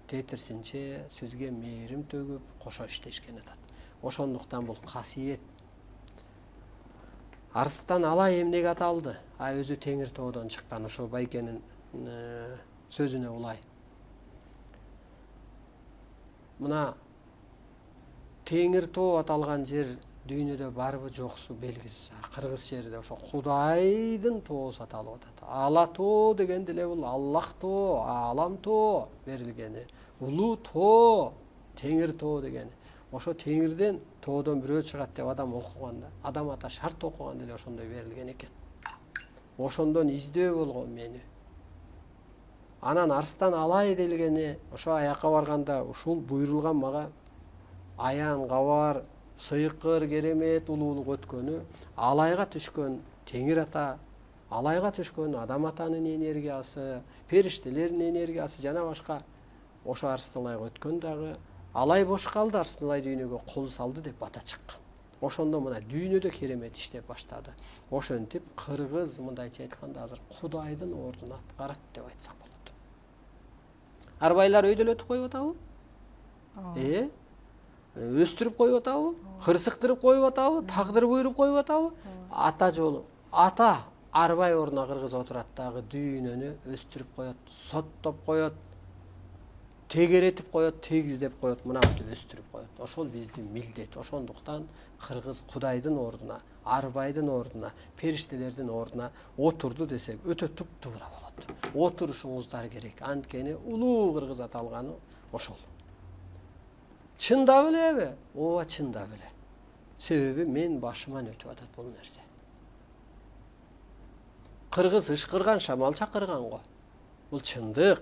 тетирсинче сизге мээрим төгүп, кошо иштешкен атат. Ошондуктан бул касиет. Арыстан алай эмнеге аталды? Өзү Теңир тоодон чыккан, ошо Байкенин сөзүнө улай. Мына Теңир тоо аталган жер дүйнөдө барбы жоксу белгисиз. Кыргыз жерде ошо Кудайдын тоосу аталып атат. Ала тоо деген деле бул Аллах тоо, Алам тоо берилгени. Улуу тоо, Теңир тоо дегени. Ошо Теңирден тоодон бирөө чыгат деп адам окуганда, адам ата шарт окуган деле ошондой берилген экен. Ошондон издөө болгон мени. Анан Арыстан алай делгени, ошо аякка барганда ушул буйрулган мага аян кабар, сыйкыр, керемет, улуулук өткөнү, алайга түшкөн Теңир ата, алайга түшкөн адам атанын энергиясы, периштелердин энергиясы жана башка. Ошо Арыстан алайга өткөн дагы алай бош калды, Арыстан алай дүйнөгө кол салды деп бата чыккан. Ошондо мына дүйнөдө керемет иштеп баштады. Ошентип кыргыз мындайча айтканда азыр Кудайдын ордун аткарат деп айтсак болот. Арбайлар өйдөлөтүп коюп атабы? Өстүрүп коюп атабы? Кырсыктырып коюп атабы? Тагдыр буйруп коюп атабы? Ата жолу. Ата арбай ордуна кыргыз отурат дагы дүйнөнү өстүрүп коет, соттоп коет, тегеретип коет, тегиздеп коет, мынамды өстүрүп коет. Ошол биздин милдет. Ошондуктан кыргыз Кудайдын ордуна, арбайдын ордуна, периштелердин ордуна отурду десек өтө туп-туура болот. Отурушуңуздар керек. Анткени улуу кыргыз аталганы ошол. Чындап элеби? Ооба, чындап эле. Себеби мен башыман өтүп атат бул нерсе. Кыргыз ышкырган, шамал чакырган го. Бул чындык.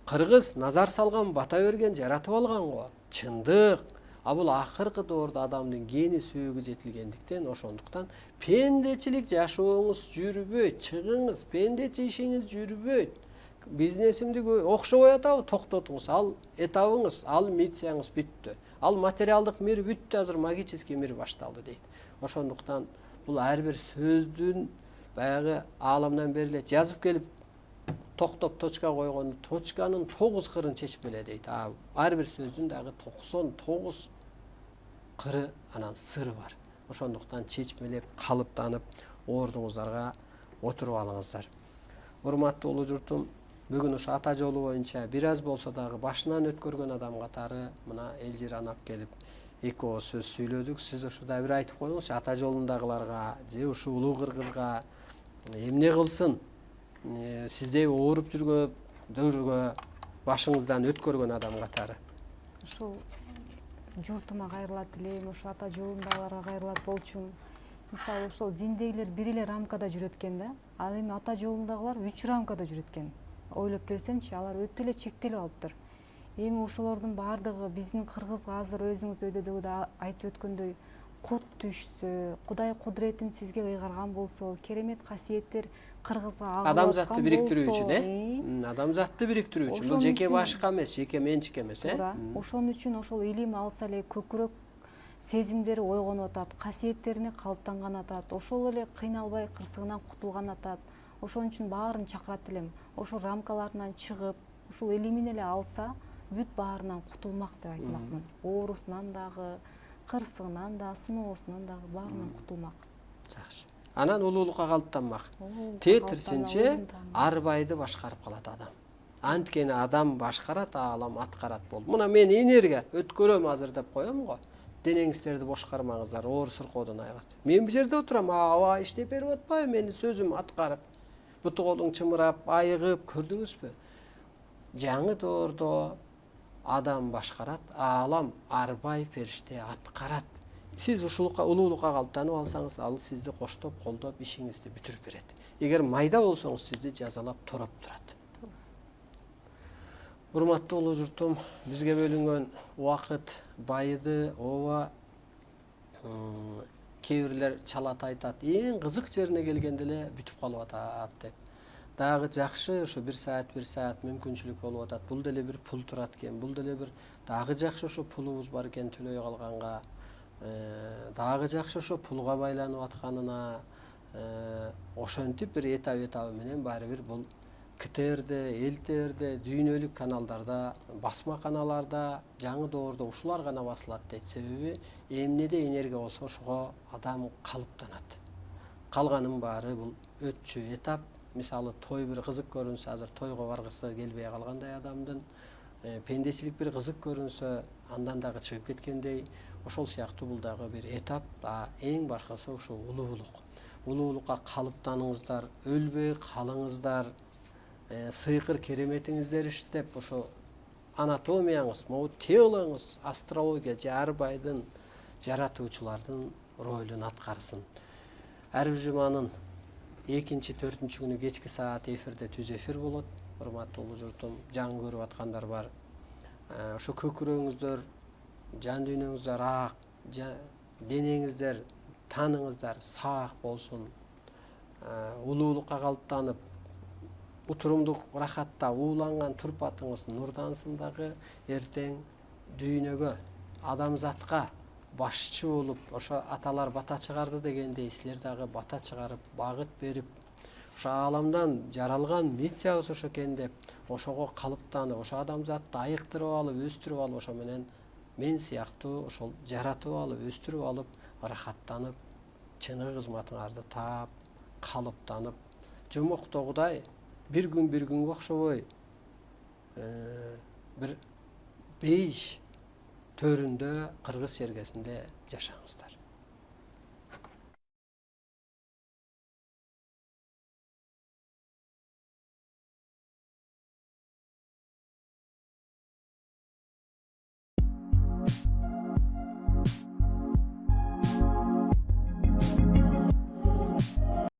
Кыргыз назар салган, бата берген, жаратып алган го. Чындык. Бул акыркы доордо адамдын гени сөөгү жетилгендиктен, ошондуктан пендечилик жашооңуз жүрбөйт, чыгыңыз, пендечи ишиңиз жүрбөйт. Бизнесимди окшобой атабы, токтотуңуз, ал этабыңыз, ал миссияңыз бүттү. Ал материалдык мир бүттү, азыр магический мир башталды дейт. Ошондуктан бул ар бир сөздүн баягы ааламдан бери эле жазып келип токтоп точка койгону, точканын 9 кырын чечип эле дейт. Ар бир сөздүн дагы 99 кыры, анан сыры бар. Ошондуктан чечмелеп, калыптанып, ордуңуздарга отуруп алыңыздар. Урматтуу улуу журтум, бүгүн ушу ата жолу боюнча бир аз болсо дагы башынан өткөргөн адам катары мына Элжир анап келип эки ооз сөз сүйлөдүк. Сиз ушуда бир айтып коюңузчу, ата жолундагыларга же ушу улуу кыргызга эмне кылсын? Сиздей ооруп жүргөнгөргө башыңыздан өткөргөн адам катары. Ушул журтума кайрылат элем, ошо ата жолундагыларга кайрылат болчумун. Мисалы ошол диндегилер бир эле рамкада жүрөт экен да, ал эми ата жолундагылар 3 рамкада жүрөт экен. Ойлоп келсемчи, алар өтө эле чектелип алыптыр. Эми ошолордун баардыгы биздин кыргызга азыр өзүңүз өйдөдөгү да айтып өткөндөй кут түшсө, Кудай кудретин сизге ыйгарган болсо, керемет касиеттер кыргызга агып Адамзатты бириктирүү үчүн, Адамзатты бириктирүү үчүн. Бул жеке башка эмес, жеке менчик эмес, Ошон үчүн ошол илим алса эле көкүрөк сезимдери ойгонуп атат, касиеттерине калыптанган атат, ошол эле кыйналбай кырсыгынан кутулган атат. Ошон үчүн баарын чакырат элем. Ошол рамкаларынан чыгып, ушул илимин эле алса, бүт баарынан кутулмак деп айтмакмын. Оорусунан дагы, кырсыгынан да, сыноосунан дагы баарынан кутулмак. Жакшы. Анан улуулукка калыптанмак. Тетирсинче арбайды башкарып калат адам. Анткени адам башкарат, аалам аткарат болду. Мына мен энергия өткөрөм азыр деп коем го. Денеңиздерди бошкармаңыздар, оор сыркоодон айгасыз. Мен бул жерде отурам, аба иштеп берип атпайбы, мени сөзүм аткарып, буту колуң чымырап, айыгып, көрдүңүзбү? Жаңы доордо адам башкарат, аалам арбай периште аткарат. Сиз ушулукка улуулукка калыптанып алсаңыз, ал сизди коштоп, колдоп, ишиңизди бүтүрүп берет. Эгер майда болсоңуз, сизди жазалап тороп турат. Урматтуу улуу журтум, бизге бөлүнгөн убакыт байыды. Ооба, кээ бирлер чалат айтат, эң кызык жерине келгенде эле бүтүп калып атат деп. Дагы жакшы ошо 1 саат мүмкүнчүлүк болуп атат. Бул деле бир пул турат экен. Бул деле бир дагы жакшы ошо пулубуз бар экен төлөй калганга. Дагы жакшы ошо пулга байланып атканына. Ошентип бир этабы менен баары бир бул КТРде, ЛТРде, дүйнөлүк каналдарда, басма каналдарда, жаңы доордо ушулар гана басылат дейт. Себеби эмнеде энергия болсо ошого адам калыптанат. Калганын баары бул өтчү этап. Мисалы, той бир кызык көрүнсө, азыр тойго баргысы келбей калгандай адамдын, пендечилик бир кызык көрүнсө, андан дагы чыгып кеткендей, ошол сыяктуу бул дагы бир этап. Эң башкысы ошо улуулук. Улуулукка калыптаныңыздар, өлбөй калыңыздар, сыйкыр кереметиңиздер иштеп, ошо анатомияңыз, могу телоңуз астрология жарбайдын, жаратуучулардын ролун аткарсын. Ар бир жуманын 2-4 күнү кечки саат эфирде түз эфир болот. Урматтуу улуу журтум, жаңы көрүп аткандар бар. Ошо көкүрөгүңүздөр, жан дүйнөңүздөр ак, денеңиздер, таныңыздар сак болсун. Улуулукка калыптанып, утурумдук рахатта ууланган турпатыңыз нурдансын дагы, эртең дүйнөгө, адамзатка башчы болуп, ошо аталар бата чыгарды дегендей, силер дагы бата чыгарып, багыт берип, ошо ааламдан жаралган миссиябыз ошо экен деп, ошого калыптанып, ошо адамзатты айыктырып алып, өстүрүп алып, ошо менен мен сыяктуу ошол жаратып алып, өстүрүп алып, рахаттанып, чыныгы кызматыңарды таап, калыптанып, жомоктогудай бир күнгө окшобой бир бейиш төрүндө, кыргыз чергесинде жашаңыздар.